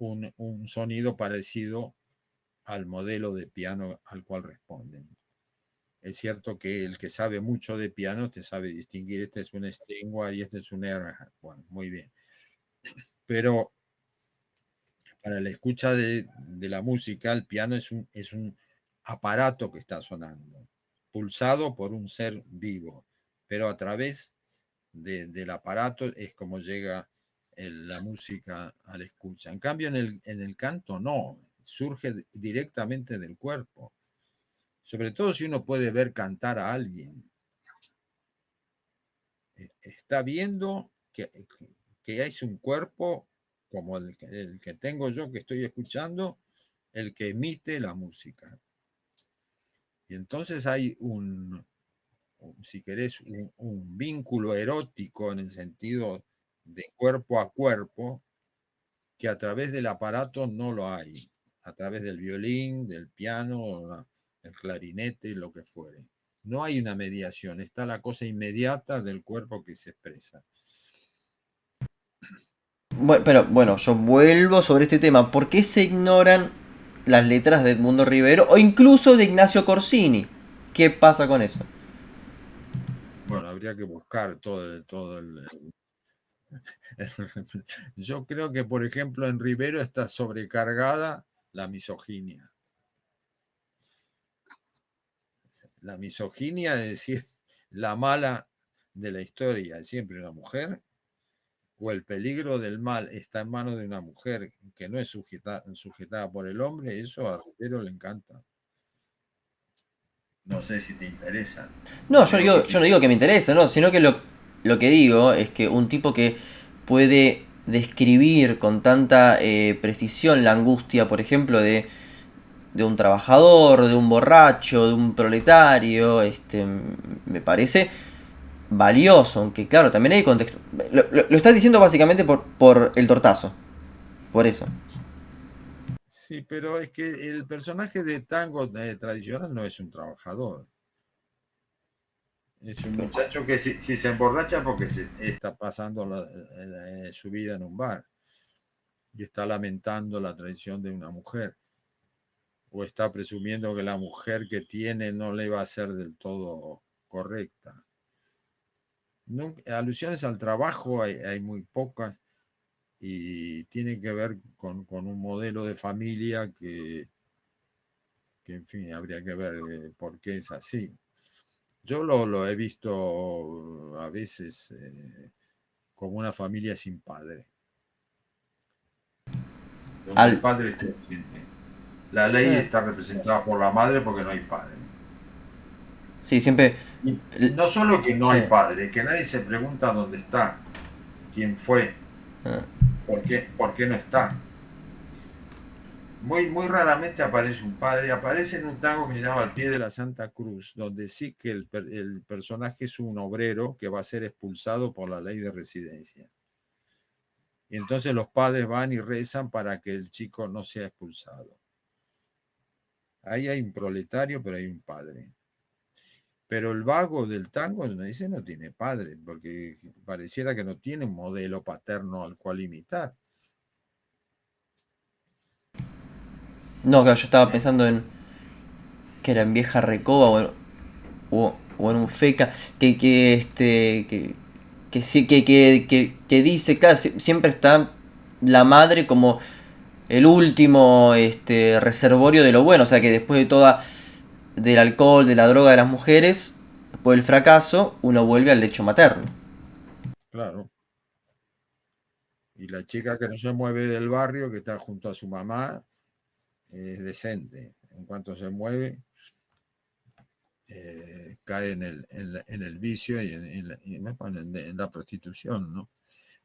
un sonido parecido al modelo de piano al cual responden. Es cierto que el que sabe mucho de piano te sabe distinguir, este es un Steinway y este es un Erhard. Bueno, muy bien. Pero para la escucha de la música, el piano es un aparato que está sonando, pulsado por un ser vivo, pero a través del aparato es como llega la música a la escucha. En cambio, en el canto no, surge directamente del cuerpo. Sobre todo si uno puede ver cantar a alguien. Está viendo que es un cuerpo como el que tengo yo que estoy escuchando, el que emite la música. Y entonces hay si querés, un vínculo erótico en el sentido de cuerpo a cuerpo, que a través del aparato no lo hay, a través del violín, del piano, el clarinete, lo que fuere. No hay una mediación, está la cosa inmediata del cuerpo que se expresa. Bueno, pero bueno, yo vuelvo sobre este tema. ¿Por qué se ignoran las letras de Edmundo Rivero o incluso de Ignacio Corsini? ¿Qué pasa con eso? Bueno, habría que buscar Yo creo que, por ejemplo, en Rivero está sobrecargada la misoginia. La misoginia es decir, la mala de la historia es siempre una mujer, o el peligro del mal está en manos de una mujer que no es sujetada por el hombre, eso a Rivero le encanta. No sé si te interesa. No, Digo que yo no digo que me interesa, no, sino que lo que digo es que un tipo que puede describir con tanta precisión la angustia, por ejemplo, de un trabajador, de un borracho, de un proletario, me parece valioso, aunque claro, también hay contexto. Lo estás diciendo básicamente por el tortazo, por eso. sí, pero es que el personaje de tango tradicional no es un trabajador. Es un muchacho que si se emborracha porque se está pasando su vida en un bar y está lamentando la traición de una mujer o está presumiendo que la mujer que tiene no le va a ser del todo correcta. Alusiones al trabajo hay muy pocas y tiene que ver con un modelo de familia que, en fin, habría que ver por qué es así. Yo lo he visto a veces como una familia sin padre, donde el Al, padre está ausente. La ley eh, está representada por la madre porque no hay padre. sí, siempre... Y no solo que no Sí. hay padre, que nadie se pregunta dónde está, quién fue, eh. por qué no está. Muy raramente aparece un padre, aparece en un tango que se llama Al pie de la Santa Cruz, donde sí que el personaje es un obrero que va a ser expulsado por la ley de residencia. Y entonces los padres van y rezan para que el chico no sea expulsado. Ahí hay un proletario, pero hay un padre. Pero el vago del tango dice no tiene padre, porque pareciera que no tiene un modelo paterno al cual imitar. No, claro, yo estaba ¿Eh? pensando en que era en Vieja Recoba o en un feca que sí que dice, claro, siempre está la madre como el último reservorio de lo bueno, o sea que después de toda del alcohol, de la droga de las mujeres, después del fracaso, uno vuelve al lecho materno. Claro. Y la chica que no se mueve del barrio, que está junto a su mamá, es decente. En cuanto se mueve, cae en el vicio y en la prostitución, ¿no?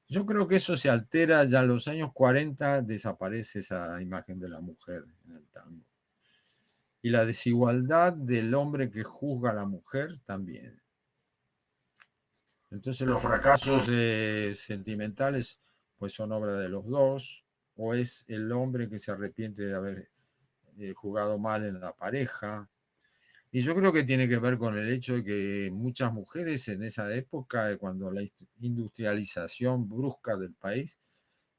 Yo creo que eso se altera ya en los años 40, desaparece esa imagen de la mujer en el tango. Y la desigualdad del hombre que juzga a la mujer también. Entonces los fracasos sentimentales pues son obra de los dos, o es el hombre que se arrepiente de haber jugado mal en la pareja. Y yo creo que tiene que ver con el hecho de que muchas mujeres en esa época, cuando la industrialización brusca del país,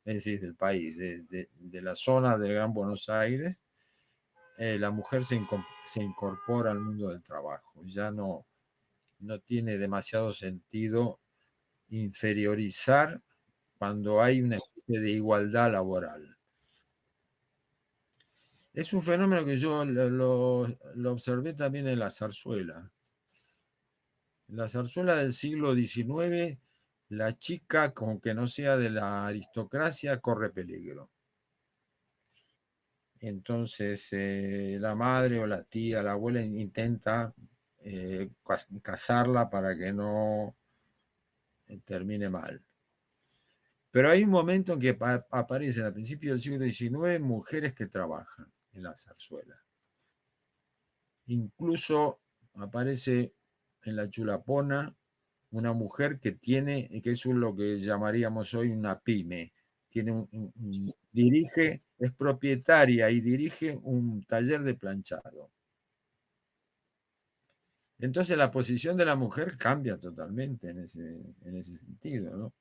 es decir, del país, de la zona del Gran Buenos Aires, la mujer se incorpora al mundo del trabajo. Ya no tiene demasiado sentido inferiorizar cuando hay una especie de igualdad laboral. Es un fenómeno que yo lo observé también en la zarzuela. En la zarzuela del siglo XIX, la chica, con que no sea de la aristocracia, corre peligro. Entonces, la madre o la tía, la abuela intenta casarla para que no termine mal. Pero hay un momento en que aparecen a principios del siglo XIX mujeres que trabajan en la zarzuela. Incluso aparece en la chulapona una mujer que es lo que llamaríamos hoy una pyme. Dirige, es propietaria y dirige un taller de planchado. Entonces la posición de la mujer cambia totalmente en ese sentido, ¿no?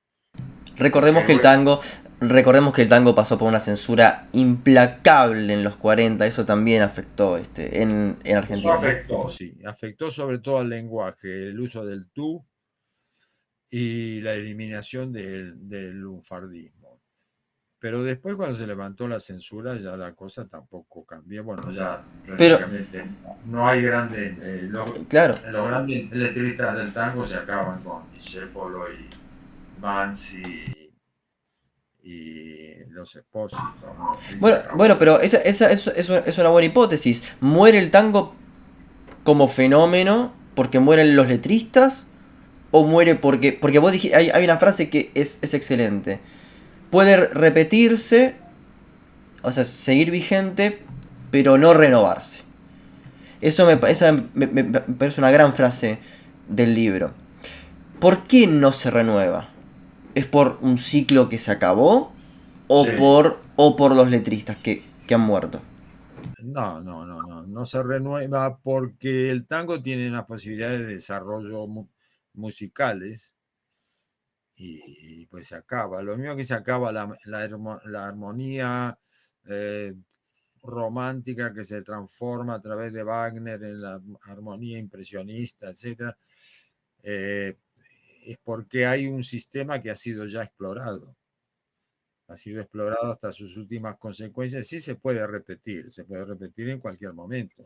Recordemos Porque que el luego tango, recordemos que el tango pasó por una censura implacable en los 40, eso también afectó en eso Argentina, ¿no? afectó, sí, afectó sobre todo al lenguaje, el uso del tú y la eliminación del lunfardismo. Pero después cuando se levantó la censura ya la cosa tampoco cambió. Bueno, ya Pero, prácticamente no hay grandes, claro, los grandes letristas del tango se acaban con Discepolo y Mansi y los Expósitos, ¿no? Ahí se bueno, acabó. pero esa es una buena hipótesis. Muere el tango como fenómeno porque mueren los letristas o muere porque vos dijiste, hay una frase que es excelente. Puede repetirse, o sea, seguir vigente, pero no renovarse. Esa me parece una gran frase del libro. ¿Por qué no se renueva? ¿Es por un ciclo que se acabó Sí. o por los letristas que han muerto? No se renueva porque el tango tiene unas posibilidades de desarrollo musicales y pues se acaba. Lo mismo que se acaba la armonía eh, romántica que se transforma a través de Wagner en la armonía impresionista, etcétera, eh, es porque hay un sistema que ha sido ya explorado. Ha sido explorado hasta sus últimas consecuencias. Sí se puede repetir en cualquier momento.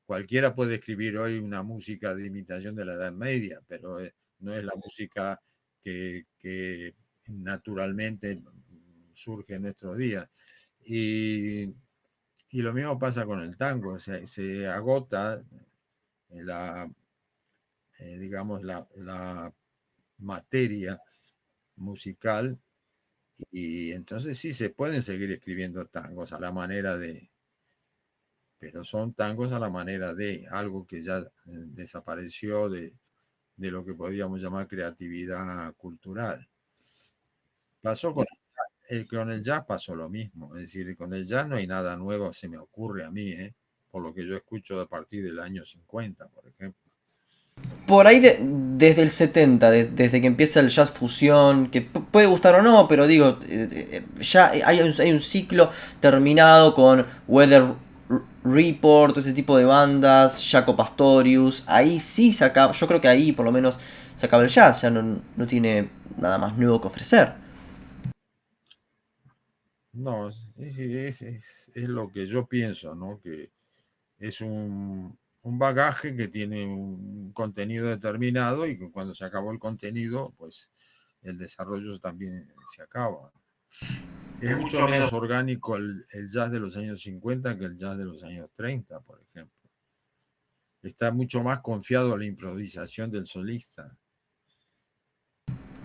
Cualquiera puede escribir hoy una música de imitación de la Edad Media, pero no es la música que naturalmente surge en nuestros días. Y, y lo mismo pasa con el tango, se agota la, digamos, la materia musical y entonces sí se pueden seguir escribiendo tangos a la manera de, pero son tangos a la manera de algo que ya desapareció de lo que podríamos llamar creatividad cultural. Pasó con el jazz pasó lo mismo, es decir, con el jazz no hay nada nuevo, se me ocurre a mí, por lo que yo escucho a partir del año 50, por ejemplo. Por ahí desde el 70, desde que empieza el jazz fusión, que puede gustar o no, pero digo, ya hay un ciclo terminado con Weather Report, ese tipo de bandas, Jaco Pastorius, ahí sí se acaba, yo creo que ahí por lo menos se acaba el jazz, ya no tiene nada más nuevo que ofrecer. No, es lo que yo pienso, ¿no? Que es un bagaje que tiene un contenido determinado y que cuando se acabó el contenido, pues el desarrollo también se acaba. Es mucho menos orgánico el jazz de los años 50 que el jazz de los años 30, por ejemplo. Está mucho más confiado a la improvisación del solista.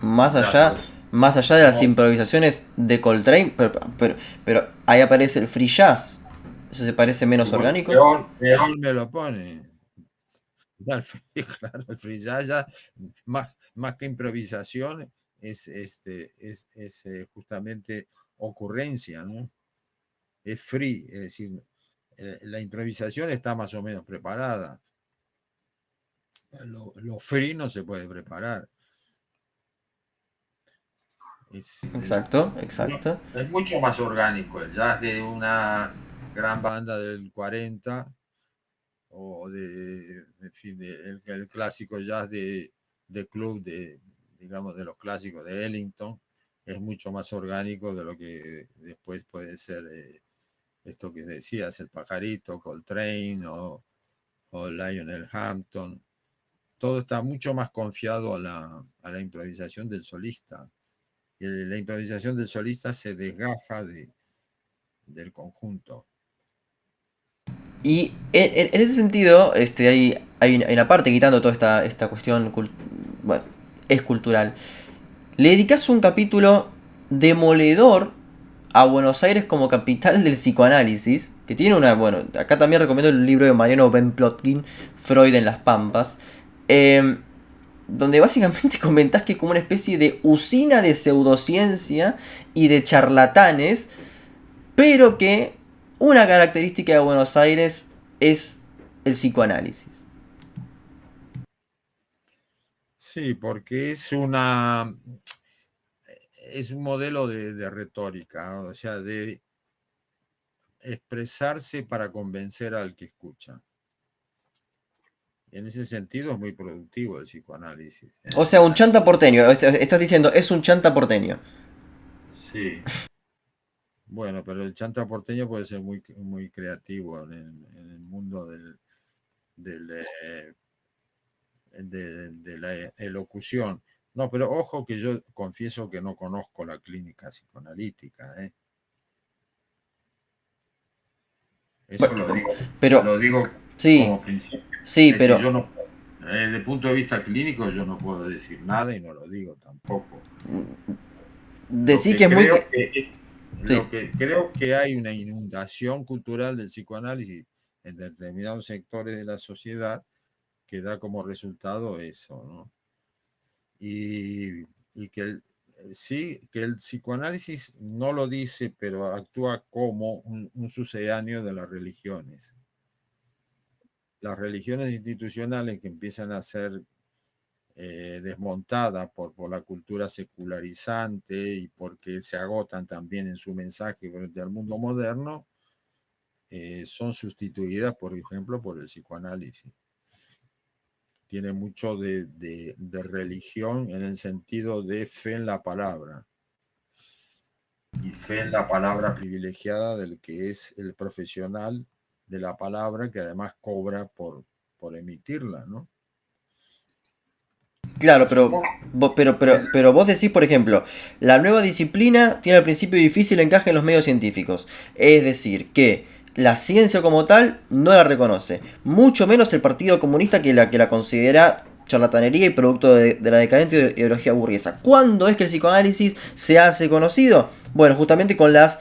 El Más jazz de allá, los... más allá de las No, improvisaciones de Coltrane, pero ahí aparece el free jazz. ¿Eso se parece menos orgánico? peor me lo pone. Claro, el free jazz ya, más que improvisación, es justamente ocurrencia, ¿no? Es free, es decir, la improvisación está más o menos preparada. Lo free no se puede preparar. Es, es, Exacto, exacto. es mucho más orgánico. El jazz de una gran banda del 40 o en fin, el clásico jazz de club, digamos, de los clásicos de Ellington, es mucho más orgánico de lo que después puede ser esto que decías, el Pajarito, Coltrane o Lionel Hampton. Todo está mucho más confiado a la improvisación del solista. Y la improvisación del solista se desgaja del conjunto. Y en ese sentido, hay una parte quitando toda esta cuestión, bueno, es cultural. Le dedicas un capítulo demoledor a Buenos Aires como capital del psicoanálisis, que tiene una, bueno, acá también recomiendo el libro de Mariano Ben Plotkin, Freud en las Pampas, eh, donde básicamente comentás que es como una especie de usina de pseudociencia y de charlatanes, pero que una característica de Buenos Aires es el psicoanálisis. Sí, porque es un modelo de retórica, o sea, de expresarse para convencer al que escucha. En ese sentido es muy productivo el psicoanálisis, O ¿eh? sea, un chanta porteño, estás diciendo, es un chanta porteño. Sí. Bueno, pero el chanta porteño puede ser muy creativo en el mundo del, de la elocución. No, pero ojo que yo confieso que no conozco la clínica psicoanalítica, ¿eh? Eso Bueno, pero lo digo Sí, como principio. sí, Es decir, pero yo no, desde el punto de vista clínico, yo no puedo decir nada y no lo digo tampoco. Lo decir que que es muy... creo que, Sí, lo que creo que hay una inundación cultural del psicoanálisis en determinados sectores de la sociedad que da como resultado eso, ¿no? Y que sí, que el psicoanálisis no lo dice, pero actúa como un sucedáneo de las religiones. Las religiones institucionales que empiezan a ser desmontadas por la cultura secularizante y porque se agotan también en su mensaje frente al mundo moderno, son sustituidas, por ejemplo, por el psicoanálisis. Tiene mucho de religión en el sentido de fe en la palabra y fe en la palabra privilegiada del que es el profesional de la palabra que además cobra por emitirla, ¿no? claro, Es un poco el, pero vos decís, por ejemplo, la nueva disciplina tiene al principio difícil encaje en los medios científicos. Es decir, que la ciencia como tal no la reconoce. Mucho menos el Partido Comunista que la considera charlatanería y producto de la decadente ideología burguesa. ¿Cuándo es que el psicoanálisis se hace conocido? Bueno, justamente con las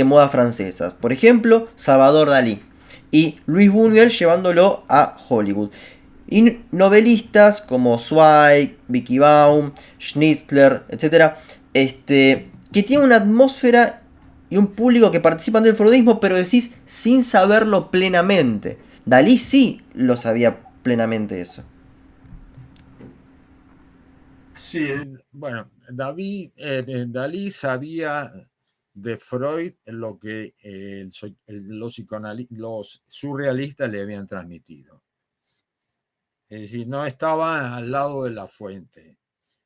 modas francesas. Por ejemplo, Salvador Dalí y Luis Buñuel llevándolo a Hollywood. Y novelistas como Zweig, Vicky Baum, Schnitzler, etcétera, que tienen una atmósfera y un público que participan del freudismo, pero decís sin saberlo plenamente. Dalí sí lo sabía plenamente eso. sí, bueno, Dalí sabía de Freud lo que los surrealistas le habían transmitido. Es decir, no estaba al lado de la fuente.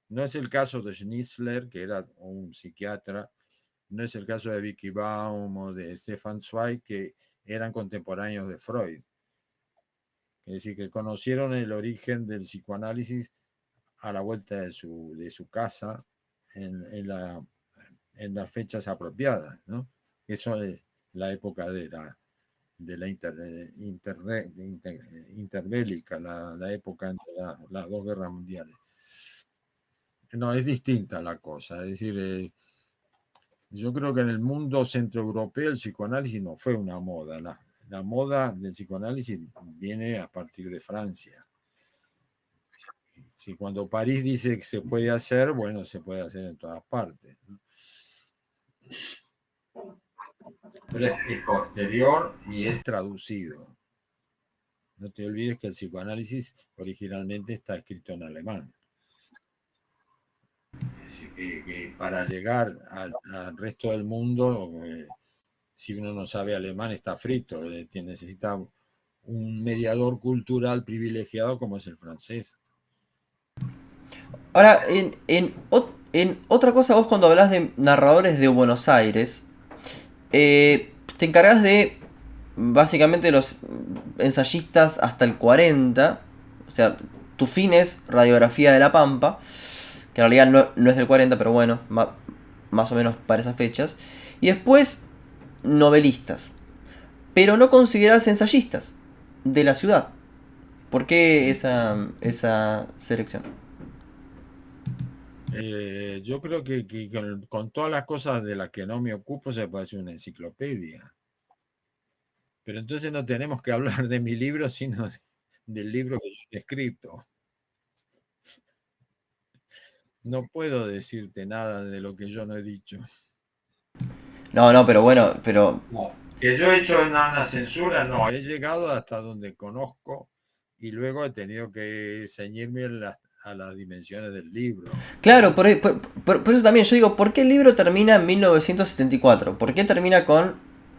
No es el caso de Schnitzler, que era un psiquiatra, no es el caso de Vicky Baum o de Stefan Zweig, que eran contemporáneos de Freud. Es decir, que conocieron el origen del psicoanálisis a la vuelta de su casa en, la, en las fechas apropiadas, ¿no? Eso es la época de la interbélica, la época entre las dos guerras mundiales. No, es distinta la cosa. Es decir, yo creo que en el mundo centroeuropeo el psicoanálisis no fue una moda. La moda del psicoanálisis viene a partir de Francia. Si cuando París dice que se puede hacer, bueno, se puede hacer en todas partes, ¿no? Pero es posterior y es traducido. No te olvides que el psicoanálisis originalmente está escrito en alemán. Es decir, que para llegar al resto del mundo, si uno no sabe alemán, está frito. Necesita un mediador cultural privilegiado como es el francés. Ahora, en otra cosa, vos cuando hablas de narradores de Buenos Aires, te encargas de básicamente los ensayistas hasta el 40. O sea, tu fin es Radiografía de la Pampa, que en realidad no es del 40, pero bueno, más o menos para esas fechas. Y después, novelistas. Pero no consideras ensayistas de la ciudad. ¿Por qué Sí. esa selección? Yo creo que con todas las cosas de las que no me ocupo se puede hacer una enciclopedia. Pero entonces no tenemos que hablar de mi libro, sino del libro que yo he escrito. No puedo decirte nada de lo que yo no he dicho. No, no, pero bueno, pero... No. Que yo he hecho una censura, no. He llegado hasta donde conozco y luego he tenido que ceñirme a las dimensiones del libro. Claro, por eso también yo digo, ¿por qué el libro termina en 1974? ¿Por qué termina con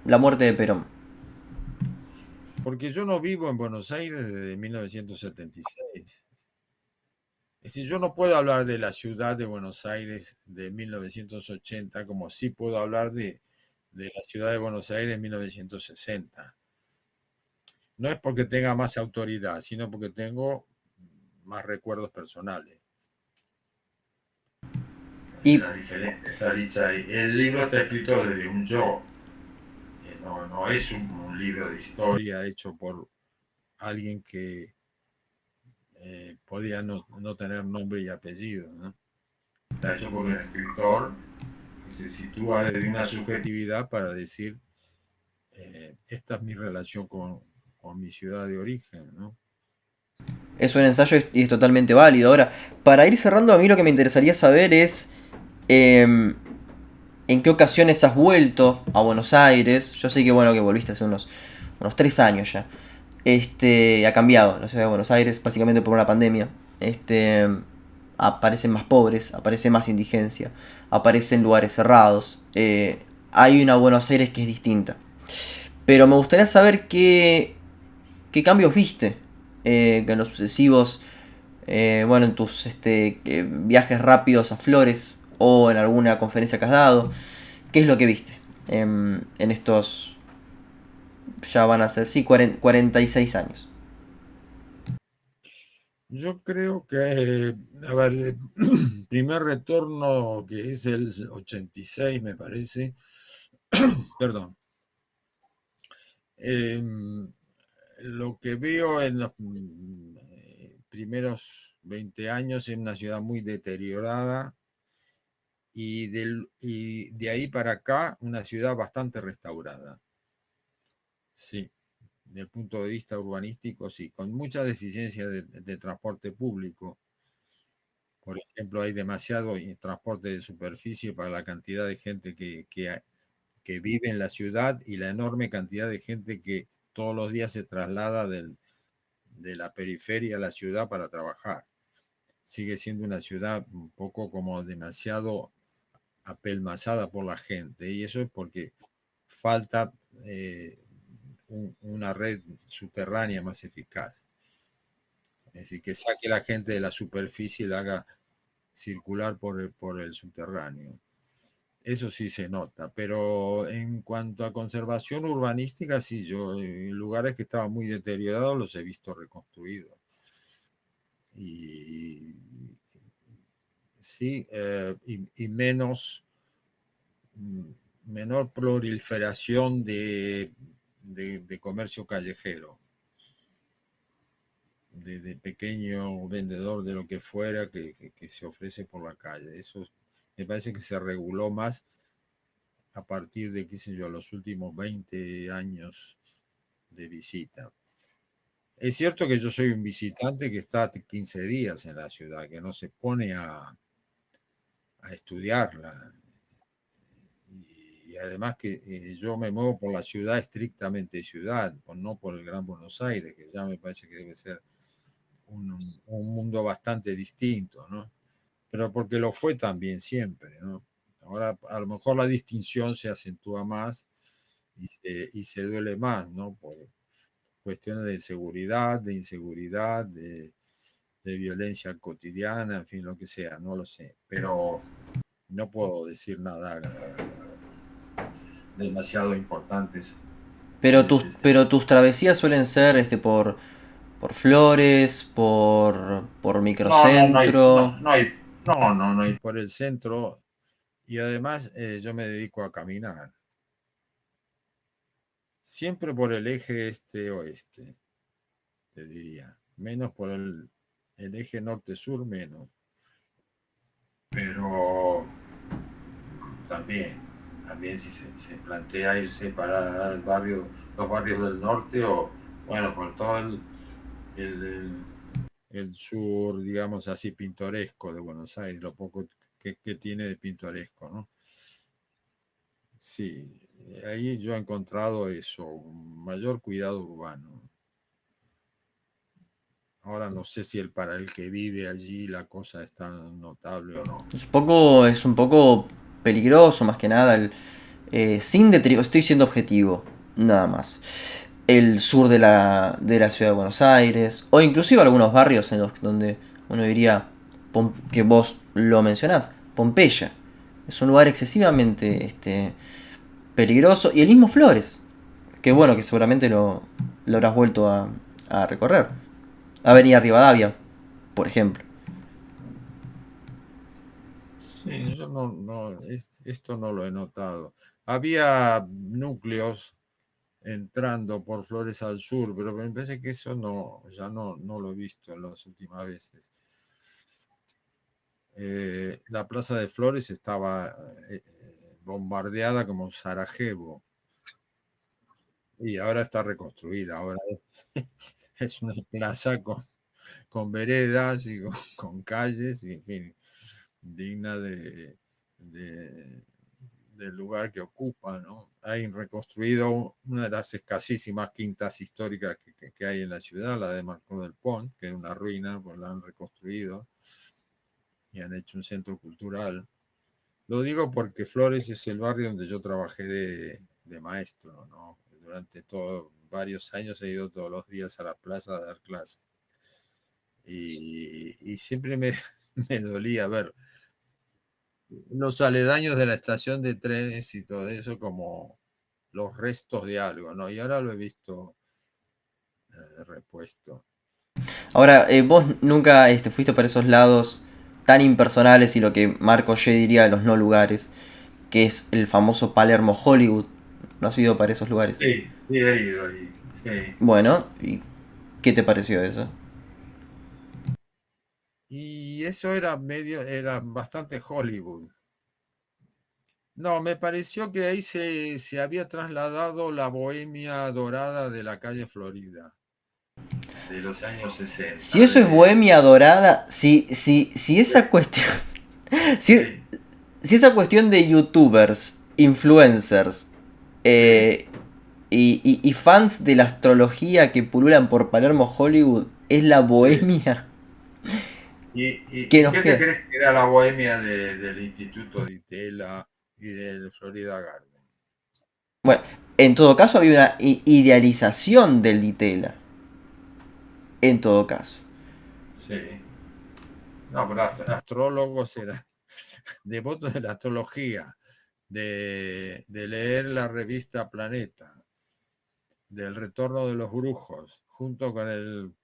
la muerte de Perón? Porque yo no vivo en Buenos Aires desde 1976. Es decir, yo no puedo hablar de la ciudad de Buenos Aires de 1980 como sí puedo hablar de la ciudad de Buenos Aires de 1960. No es porque tenga más autoridad, sino porque tengo más recuerdos personales. Y, La diferencia está dicha ahí. El libro está escrito desde un yo. No es un libro de historia hecho por alguien que podía no tener nombre y apellido, ¿no? Está hecho por un escritor que se sitúa desde una subjetividad para decir, esta es mi relación con mi ciudad de origen, ¿no? Es un ensayo y es totalmente válido. Ahora, para ir cerrando, a mí lo que me interesaría saber es em, en qué ocasiones has vuelto a Buenos Aires. Yo sé que bueno que volviste hace unos 3 años ya. Ha cambiado la ciudad de Buenos Aires, básicamente por una pandemia. Aparecen más pobres, aparece más indigencia, aparecen lugares cerrados. Hay una Buenos Aires que es distinta. Pero me gustaría saber qué cambios viste en los sucesivos, bueno, en tus viajes rápidos a Flores o en alguna conferencia que has dado. ¿Qué es lo que viste en estos, ya van a ser, sí, 46 años? Yo creo que, a ver, el primer retorno que es el 86, me parece, perdón, lo que veo en los primeros 20 años es una ciudad muy deteriorada y de ahí para acá una ciudad bastante restaurada. Sí, desde el punto de vista urbanístico, sí, con mucha deficiencia de transporte público. Por ejemplo, hay demasiado transporte de superficie para la cantidad de gente que vive en la ciudad y la enorme cantidad de gente que todos los días se traslada de la periferia a la ciudad para trabajar. Sigue siendo una ciudad un poco como demasiado apelmazada por la gente y eso es porque falta una red subterránea más eficaz. Es decir, que saque la gente de la superficie y la haga circular por el subterráneo. Eso sí se nota, pero en cuanto a conservación urbanística, sí, yo en lugares que estaban muy deteriorados los he visto reconstruidos. Y sí, y menor proliferación de comercio callejero, de pequeño vendedor de lo que fuera que se ofrece por la calle. Eso me parece que se reguló más a partir de, qué sé yo, los últimos 20 años de visita. Es cierto que yo soy un visitante que está 15 días en la ciudad, que no se pone a estudiarla. Y además que yo me muevo por la ciudad estrictamente ciudad, no por el Gran Buenos Aires, que ya me parece que debe ser un mundo bastante distinto, ¿no? Pero porque lo fue también siempre, ¿no? Ahora a lo mejor la distinción se acentúa más y se duele más, ¿no? Por cuestiones de seguridad, de inseguridad, de violencia cotidiana, en fin, lo que sea, no lo sé. Pero no puedo decir nada demasiado importantes en ese. Pero tus travesías suelen ser por Flores, por No, no, no hay, Microcentro. no hay por el centro y además yo me dedico a caminar, siempre por el eje este-oeste, te diría, menos por el eje norte-sur, menos, pero también si se plantea irse para los barrios del norte o, bueno, por todo el, el sur, digamos así, pintoresco de Buenos Aires, lo poco que tiene de pintoresco, ¿no? Sí, ahí yo he encontrado eso, un mayor cuidado urbano. Ahora no sé si para el que vive allí la cosa es tan notable o no. Es un poco peligroso más que nada. Estoy siendo objetivo, nada más. El sur de la ciudad de Buenos Aires, o inclusive algunos barrios en los donde uno diría que vos lo mencionás, Pompeya. Es un lugar excesivamente peligroso. Y el mismo Flores, que bueno, que seguramente lo habrás vuelto a recorrer. Avenida Rivadavia, por ejemplo. Sí, yo esto no lo he notado. Había núcleos entrando por Flores al sur, pero me parece que eso no, ya no lo he visto en las últimas veces. La Plaza de Flores estaba bombardeada como Sarajevo y ahora está reconstruida. Ahora es una plaza con veredas y con calles, y en fin, digna de- del lugar que ocupa, ¿no? Han reconstruido una de las escasísimas quintas históricas que hay en la ciudad, la de Marcó del Pont, que era una ruina, pues la han reconstruido y han hecho un centro cultural. Lo digo porque Flores es el barrio donde yo trabajé de maestro, ¿no? Durante varios años he ido todos los días a la plaza a dar clases. Y siempre me dolía ver los aledaños de la estación de trenes y todo eso como los restos de algo, ¿no? Y ahora lo he visto repuesto. Ahora, vos nunca fuiste para esos lados tan impersonales y lo que Marco J diría los no lugares, que es el famoso Palermo Hollywood. ¿No has ido para esos lugares? Sí, sí, he ido ahí, sí. Bueno, ¿y qué te pareció eso? Y eso era bastante Hollywood. No, me pareció que ahí se había trasladado la bohemia dorada de la calle Florida, de los años Si 60. eso es Bohemia Dorada, si esa cuestión. Si, Sí, si esa cuestión de youtubers, influencers sí. eh, y fans de la astrología que pululan por Palermo Hollywood es la Sí. bohemia ¿Y, que y nos qué te queda. crees que era la bohemia del Instituto de Itela y del Florida Garden? Bueno, en todo caso había una idealización del Ditela. En todo caso. Sí. No, pero astrólogos eran devotos de la astrología, de leer la revista Planeta, del retorno de los brujos, junto con el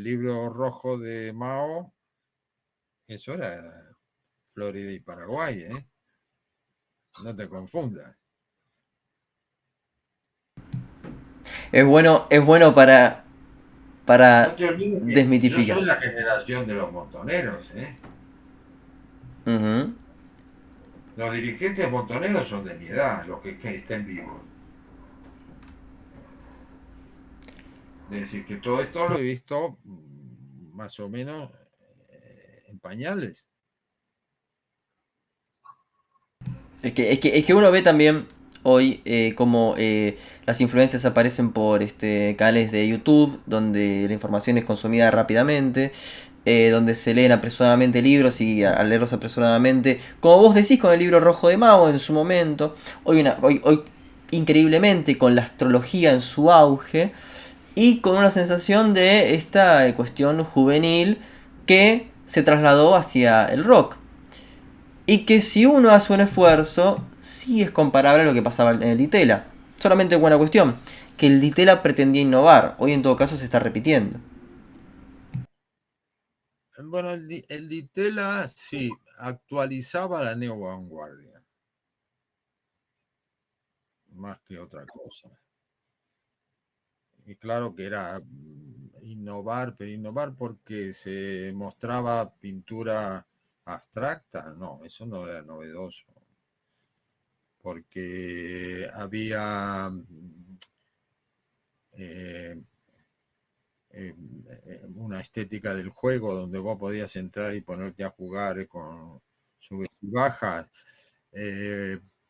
libro rojo de Mao. Eso era Florida y Paraguay, ¿eh? No te confundas. Es bueno No para te olvides que yo desmitificar. soy la generación de los montoneros, ¿eh? Ujú. Los dirigentes montoneros son de mi edad, los que estén vivos. Es decir, que todo esto lo he visto más o menos en pañales. Es que uno ve también hoy como las influencias aparecen por canales de YouTube, donde la información es consumida rápidamente, donde se leen apresuradamente libros y al leerlos apresuradamente, como vos decís con el libro rojo de Mao en su momento, hoy increíblemente con la astrología en su auge y con una sensación de esta cuestión juvenil que se trasladó hacia el rock. Y que si uno hace un esfuerzo, sí es comparable a lo que pasaba en el Ditela. Solamente con una cuestión, que el Ditela pretendía innovar, hoy en todo caso se está repitiendo. Bueno, el Ditela sí actualizaba la neovanguardia, más que otra cosa. Y claro que era innovar, pero innovar porque se mostraba pintura abstracta, no, eso no era novedoso, porque había eh, una estética del juego donde vos podías entrar y ponerte a jugar con subes y bajas,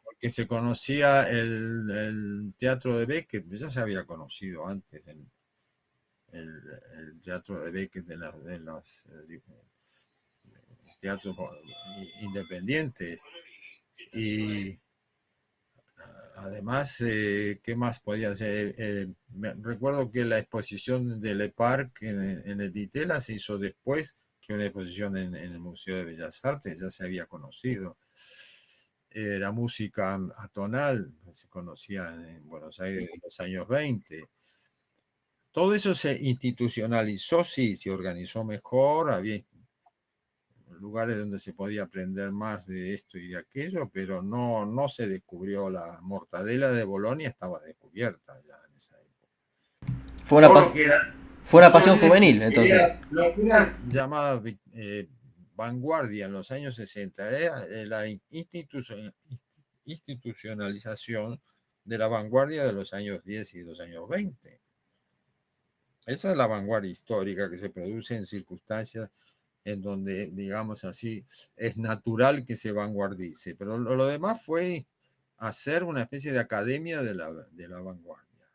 porque se conocía el teatro de Beckett, ya se había conocido antes el, el teatro de Beckett de los teatros independientes. Y además, ¿qué más podía hacer? Recuerdo que la exposición de Le Parc en el Ditela se hizo después que una exposición en el Museo de Bellas Artes, ya se había conocido. La música atonal se conocía en Buenos Aires en los años 20. Todo eso se institucionalizó, sí, se organizó mejor, había lugares donde se podía aprender más de esto y de aquello, pero no se descubrió la mortadela de Bolonia, estaba descubierta ya en esa época. Fue una, Todo pas- lo que era, fue una no te pasión olvides juvenil, entonces. lo que era llamada vanguardia en los años 60, era la institucionalización de la vanguardia de los años 10 y los años 20. Esa es la vanguardia histórica que se produce en circunstancias en donde, digamos así, es natural que se vanguardice, pero lo demás fue hacer una especie de academia de la vanguardia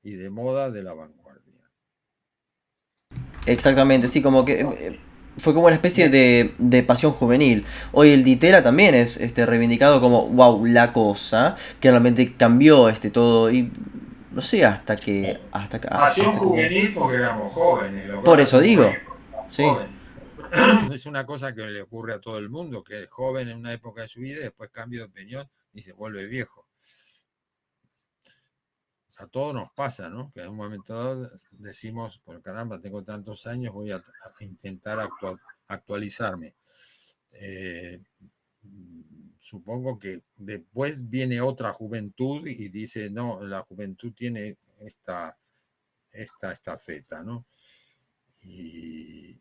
y de moda de la vanguardia. Exactamente, sí, como que fue como una especie de pasión juvenil. Hoy el Ditela también es reivindicado como, wow, la cosa, que realmente cambió todo y no sé Pasión hasta que... juvenil porque éramos jóvenes, lo que Por ahora eso somos digo, viejos, sí. jóvenes. Es una cosa que le ocurre a todo el mundo, que es joven en una época de su vida y después cambia de opinión y se vuelve viejo. A todos nos pasa, ¿no? Que en un momento dado decimos, por caramba, tengo tantos años, voy a intentar actualizarme. Eh, Supongo que después viene otra juventud y dice, no, la juventud tiene esta estafeta, ¿no? Y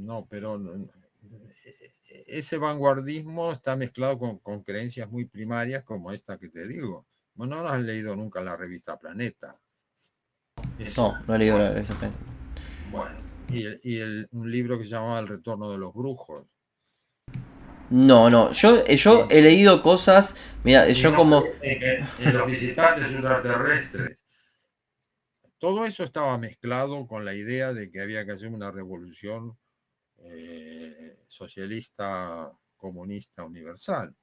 no, pero ese vanguardismo está mezclado con creencias muy primarias como esta que te digo. Bueno, no has leído nunca la revista Planeta. Es, No, no he leído exactamente. bueno, un libro que se llamaba El retorno de los brujos. No, no, yo he Y, leído cosas, mira, y yo no, como... en los visitantes ultraterrestres. Todo eso estaba mezclado con la idea de que había que hacer una revolución socialista, comunista, universal.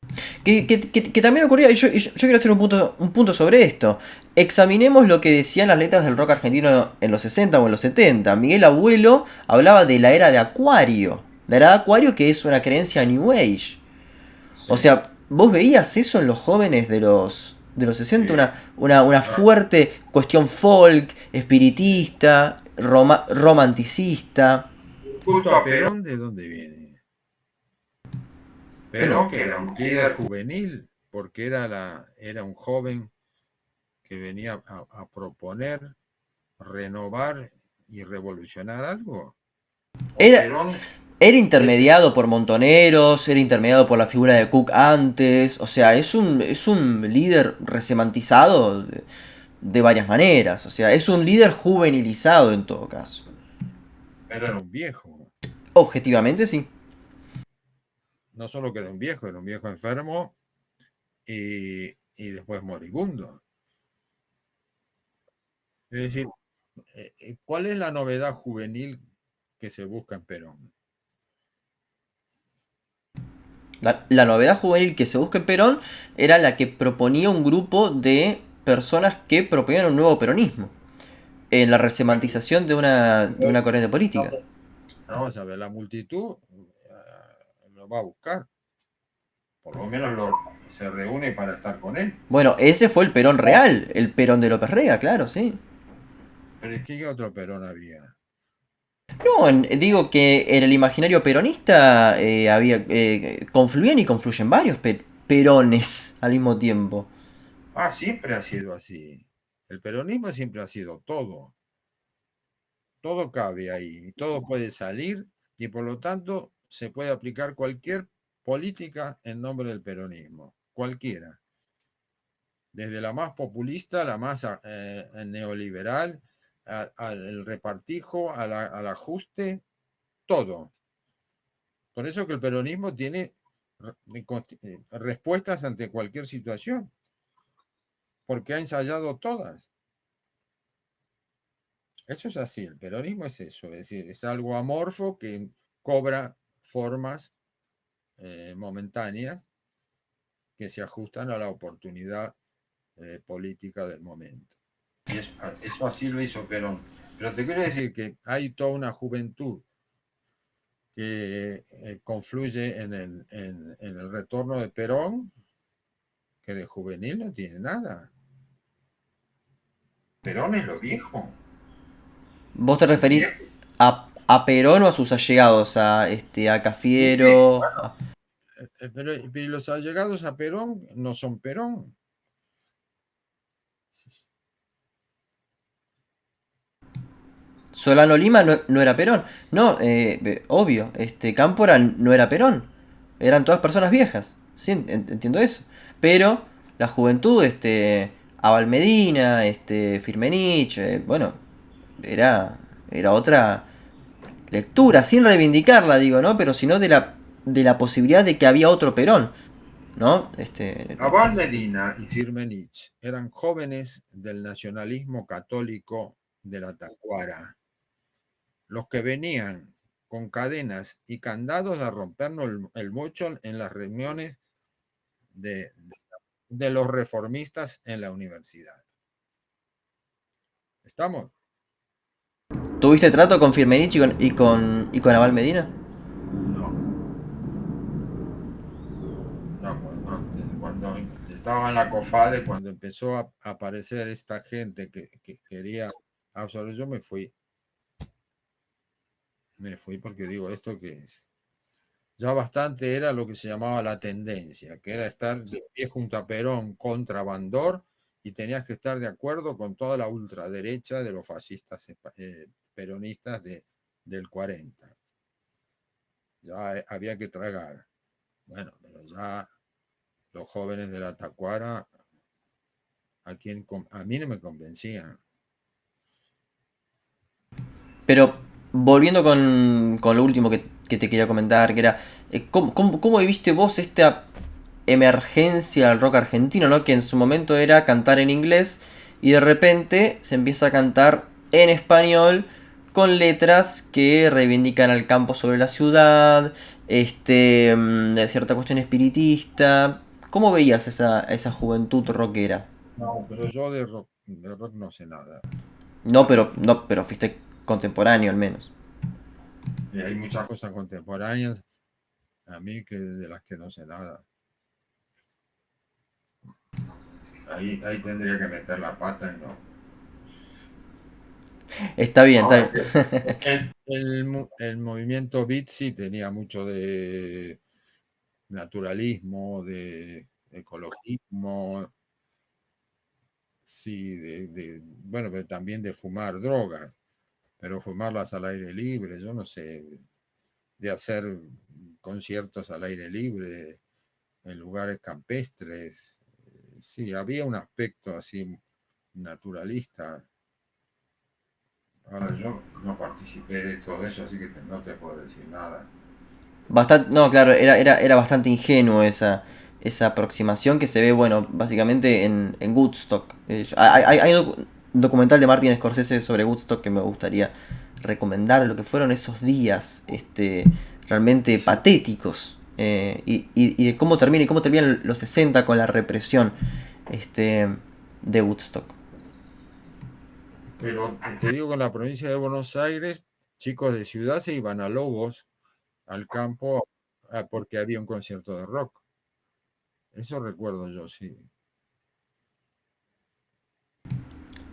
Que también ocurría, y yo quiero hacer un punto sobre esto. Examinemos lo que decían las letras del rock argentino en los 60 o en los 70. Miguel Abuelo hablaba de la era de Acuario. La era de Acuario que es una creencia New Age. O Sí, sea, vos veías eso en los jóvenes de los 60, sí. una fuerte cuestión folk, espiritista, romanticista. Culto a Perón, ¿de dónde viene? Bueno, Perón, que era un líder juvenil, porque era un joven que venía a proponer, renovar y revolucionar algo. O era, Perón era es, intermediado por Montoneros, era intermediado por la figura de Cook antes, o sea, es un líder resemantizado de varias maneras, o sea, es un líder juvenilizado en todo caso. pero era un viejo. Objetivamente sí. No solo que era un viejo enfermo y después moribundo. Es decir, ¿cuál es la novedad juvenil que se busca en Perón? La novedad juvenil que se busca en Perón era la que proponía un grupo de personas que proponían un nuevo peronismo, en la resemantización de una corriente política. Vamos a ver, la multitud lo va a buscar, por lo menos se reúne para estar con él. Bueno, ese fue el Perón real, el Perón de López Rega, claro, sí. Pero es que ¿qué otro Perón había? No, digo que en el imaginario peronista confluían y confluyen varios perones al mismo tiempo. Ah, siempre ha sido así. El peronismo siempre ha sido todo. Todo cabe ahí, todo puede salir y por lo tanto se puede aplicar cualquier política en nombre del peronismo, cualquiera, desde la más populista, la más neoliberal, al repartijo, al ajuste, todo. Por eso que el peronismo tiene respuestas ante cualquier situación, porque ha ensayado todas. Eso es así, el peronismo es eso, es decir, es algo amorfo que cobra formas momentáneas que se ajustan a la oportunidad política del momento. Y eso así lo hizo Perón. Pero te quiero decir que hay toda una juventud que confluye en el retorno de Perón, que de juvenil no tiene nada. Perón es lo viejo, ¿Vos te es un referís viejo. ¿A Perón o a sus allegados? A Sí, Cafiero. bueno, pero y los allegados a Perón no son Perón. Solano Lima no era Perón. No, obvio. Cámpora no era Perón. Eran todas personas viejas. Sí, entiendo eso. Pero la juventud, Abal Medina, Firmenich, bueno, era, era otra lectura, sin reivindicarla, digo, ¿no? Pero sino de la posibilidad de que había otro Perón, ¿no? Abal Medina y Firmenich eran jóvenes del nacionalismo católico de la Tacuara, los que venían con cadenas y candados a rompernos el mocho en las reuniones de los reformistas en la universidad. ¿Estamos? ¿Tuviste trato con Firmenich y con Abal Medina? No, no, cuando estaba en la COFADE, cuando empezó a aparecer esta gente que quería absorber, yo me fui porque digo, ¿esto qué es? Ya bastante era lo que se llamaba la tendencia, que era estar de pie junto a Perón contra Bandor y tenías que estar de acuerdo con toda la ultraderecha de los fascistas peronistas del 40. Ya había que tragar. Bueno, pero ya los jóvenes de la Tacuara, a mí no me convencían. Pero volviendo con lo último que te quería comentar, que era, ¿cómo viviste vos esta emergencia al rock argentino, ¿no? Que en su momento era cantar en inglés y de repente se empieza a cantar en español con letras que reivindican al campo sobre la ciudad, de cierta cuestión espiritista. ¿Cómo veías esa juventud rockera? No, pero yo de rock no sé nada. No, pero fuiste contemporáneo al menos. Y hay muchas cosas contemporáneas a mí de las que no sé nada. Ahí tendría que meter la pata y no. Está bien, está Ahora bien. que el movimiento beat sí tenía mucho de naturalismo, de ecologismo, sí, bueno, pero también de fumar drogas, pero fumarlas al aire libre, yo no sé, de hacer conciertos al aire libre en lugares campestres. Sí, había un aspecto así naturalista. Ahora yo no participé de todo eso, así que no te puedo decir nada. Bastante, no, claro, era bastante ingenuo esa aproximación que se ve, bueno, básicamente en Woodstock. Hay un documental de Martin Scorsese sobre Woodstock que me gustaría recomendar, lo que fueron esos días realmente Sí, patéticos. Y de cómo termina y cómo terminan los 60 con la represión este, de Woodstock. pero te digo que en la provincia de Buenos Aires, chicos de ciudad se iban a Lobos, al campo, porque había un concierto de rock. Eso recuerdo yo, sí.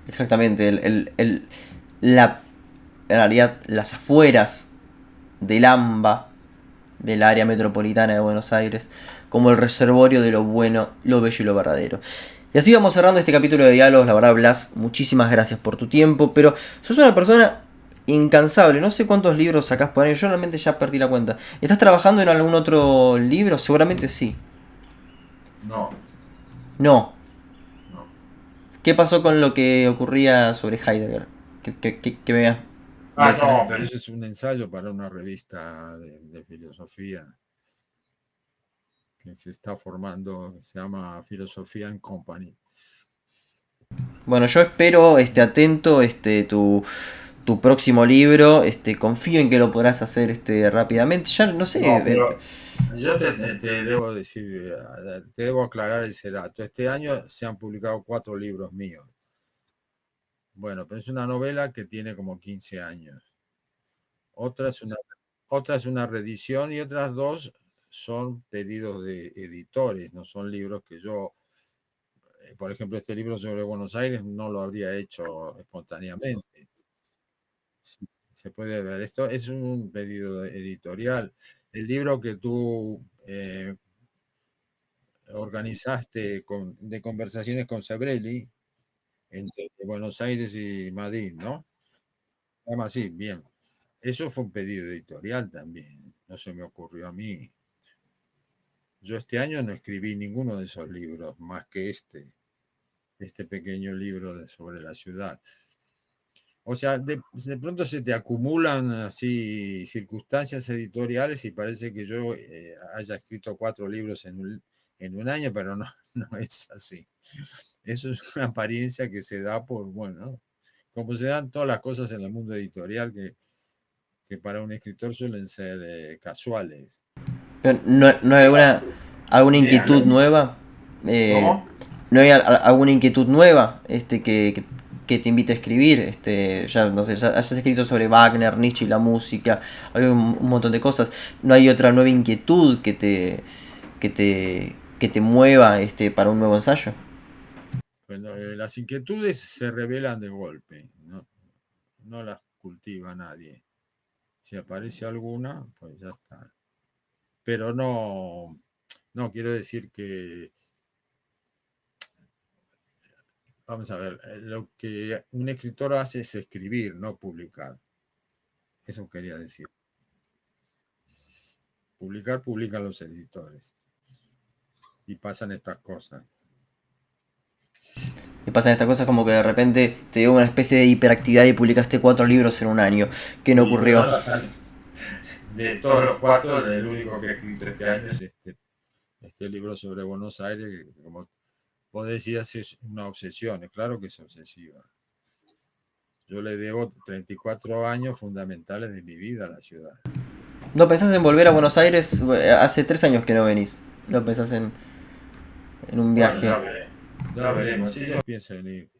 Exactamente, en realidad las afueras del AMBA, del área metropolitana de Buenos Aires, como el reservorio de lo bueno, lo bello y lo verdadero. Y así vamos cerrando este capítulo de diálogos. La verdad, Blas, muchísimas gracias por tu tiempo, pero sos una persona incansable. No sé cuántos libros sacás por año, yo realmente ya perdí la cuenta. ¿Estás trabajando en algún otro libro? Seguramente sí. No, No. no. ¿Qué pasó con lo que ocurría sobre Heidegger? Que me mencionas. No, pero eso es un ensayo para una revista de filosofía que se está formando, que se llama Filosofía en Company. Bueno, yo espero, atento, tu próximo libro. Confío en que lo podrás hacer, rápidamente. Ya no sé. No, pero yo te debo decir, te debo aclarar ese dato. Este año se han publicado 4 libros míos. Bueno, pero es una novela que tiene como 15 años. Otra es una, otra es una reedición y otras dos son pedidos de editores, no son libros que yo, por ejemplo, este libro sobre Buenos Aires no lo habría hecho espontáneamente. Sí, se puede ver. Esto es un pedido editorial. El libro que tú organizaste de conversaciones con Sebrelli entre Buenos Aires y Madrid, ¿no? Se llama así, bien. Eso fue un pedido editorial también, no se me ocurrió a mí. Yo este año no escribí ninguno de esos libros, más que este pequeño libro sobre la ciudad. O sea, de pronto se te acumulan así circunstancias editoriales y parece que yo haya escrito 4 libros en un año, pero no, no es así. Eso es una apariencia que se da por, bueno, como se dan todas las cosas en el mundo editorial que para un escritor suelen ser casuales. Pero no hay alguna inquietud nueva. ¿Cómo? ¿No hay alguna inquietud nueva que te invite a escribir? Ya no sé, ya has escrito sobre Wagner, Nietzsche y la música, hay un montón de cosas. ¿No hay otra nueva inquietud que te mueva para un nuevo ensayo? Bueno, las inquietudes se revelan de golpe, ¿no? No las cultiva nadie. Si aparece alguna, pues ya está. Pero no, no quiero decir que, vamos a ver, lo que un escritor hace es escribir, no publicar. Eso quería decir. Publicar, publican los editores. Y pasan estas cosas. Y pasan estas cosas como que de repente te dio una especie de hiperactividad y publicaste 4 libros en un año. ¿Qué no Y ocurrió? bueno, de todos los 4, el único que he escrito este año es este libro sobre Buenos Aires, que como vos decías es una obsesión, es claro que es obsesiva. Yo le debo 34 años fundamentales de mi vida a la ciudad. ¿No pensás en volver a Buenos Aires? Hace 3 años que no venís. ¿No pensás en un Bueno, viaje? ya veremos. Si yo pienso en ir,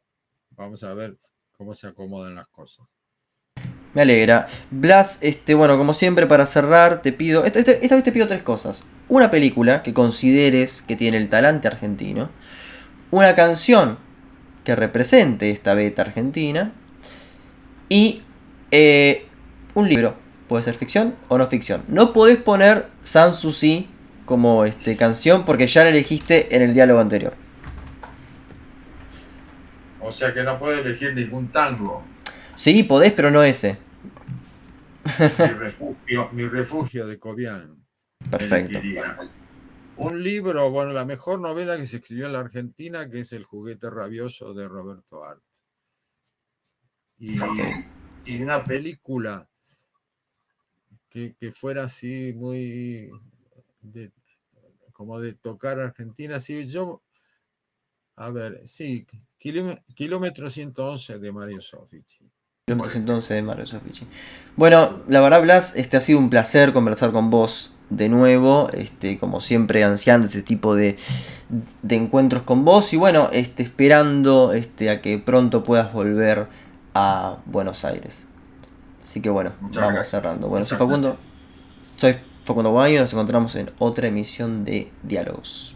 vamos a ver cómo se acomodan las cosas. Me alegra. Blas, bueno, como siempre, para cerrar, te pido. Esta vez te pido 3 cosas. Una película que consideres que tiene el talante argentino. Una canción que represente esta beta argentina. Y un libro. Puede ser ficción o no ficción. No podés poner Sanssouci como canción porque ya la elegiste en el diálogo anterior. O sea que no puedo elegir ningún tango. Sí, podés, pero no ese. Mi refugio de Cobian Perfecto. elegiría. Un libro, bueno, la mejor novela que se escribió en la Argentina, que es El juguete rabioso de Roberto Art. Ok. Y una película que fuera así muy de, como de tocar Argentina. Sí, yo, a ver, sí, Kilómetro 111 de Mario Soffici, por ejemplo. Entonces, Mario Soffici. Bueno, la verdad, Blas, ha sido un placer conversar con vos de nuevo. Como siempre, ansiando este tipo de encuentros con vos. Y bueno, esperando a que pronto puedas volver a Buenos Aires. Así que bueno, Muchas vamos gracias. cerrando. Bueno, Muchas gracias. Soy Facundo Baño, nos encontramos en otra emisión de Diálogos.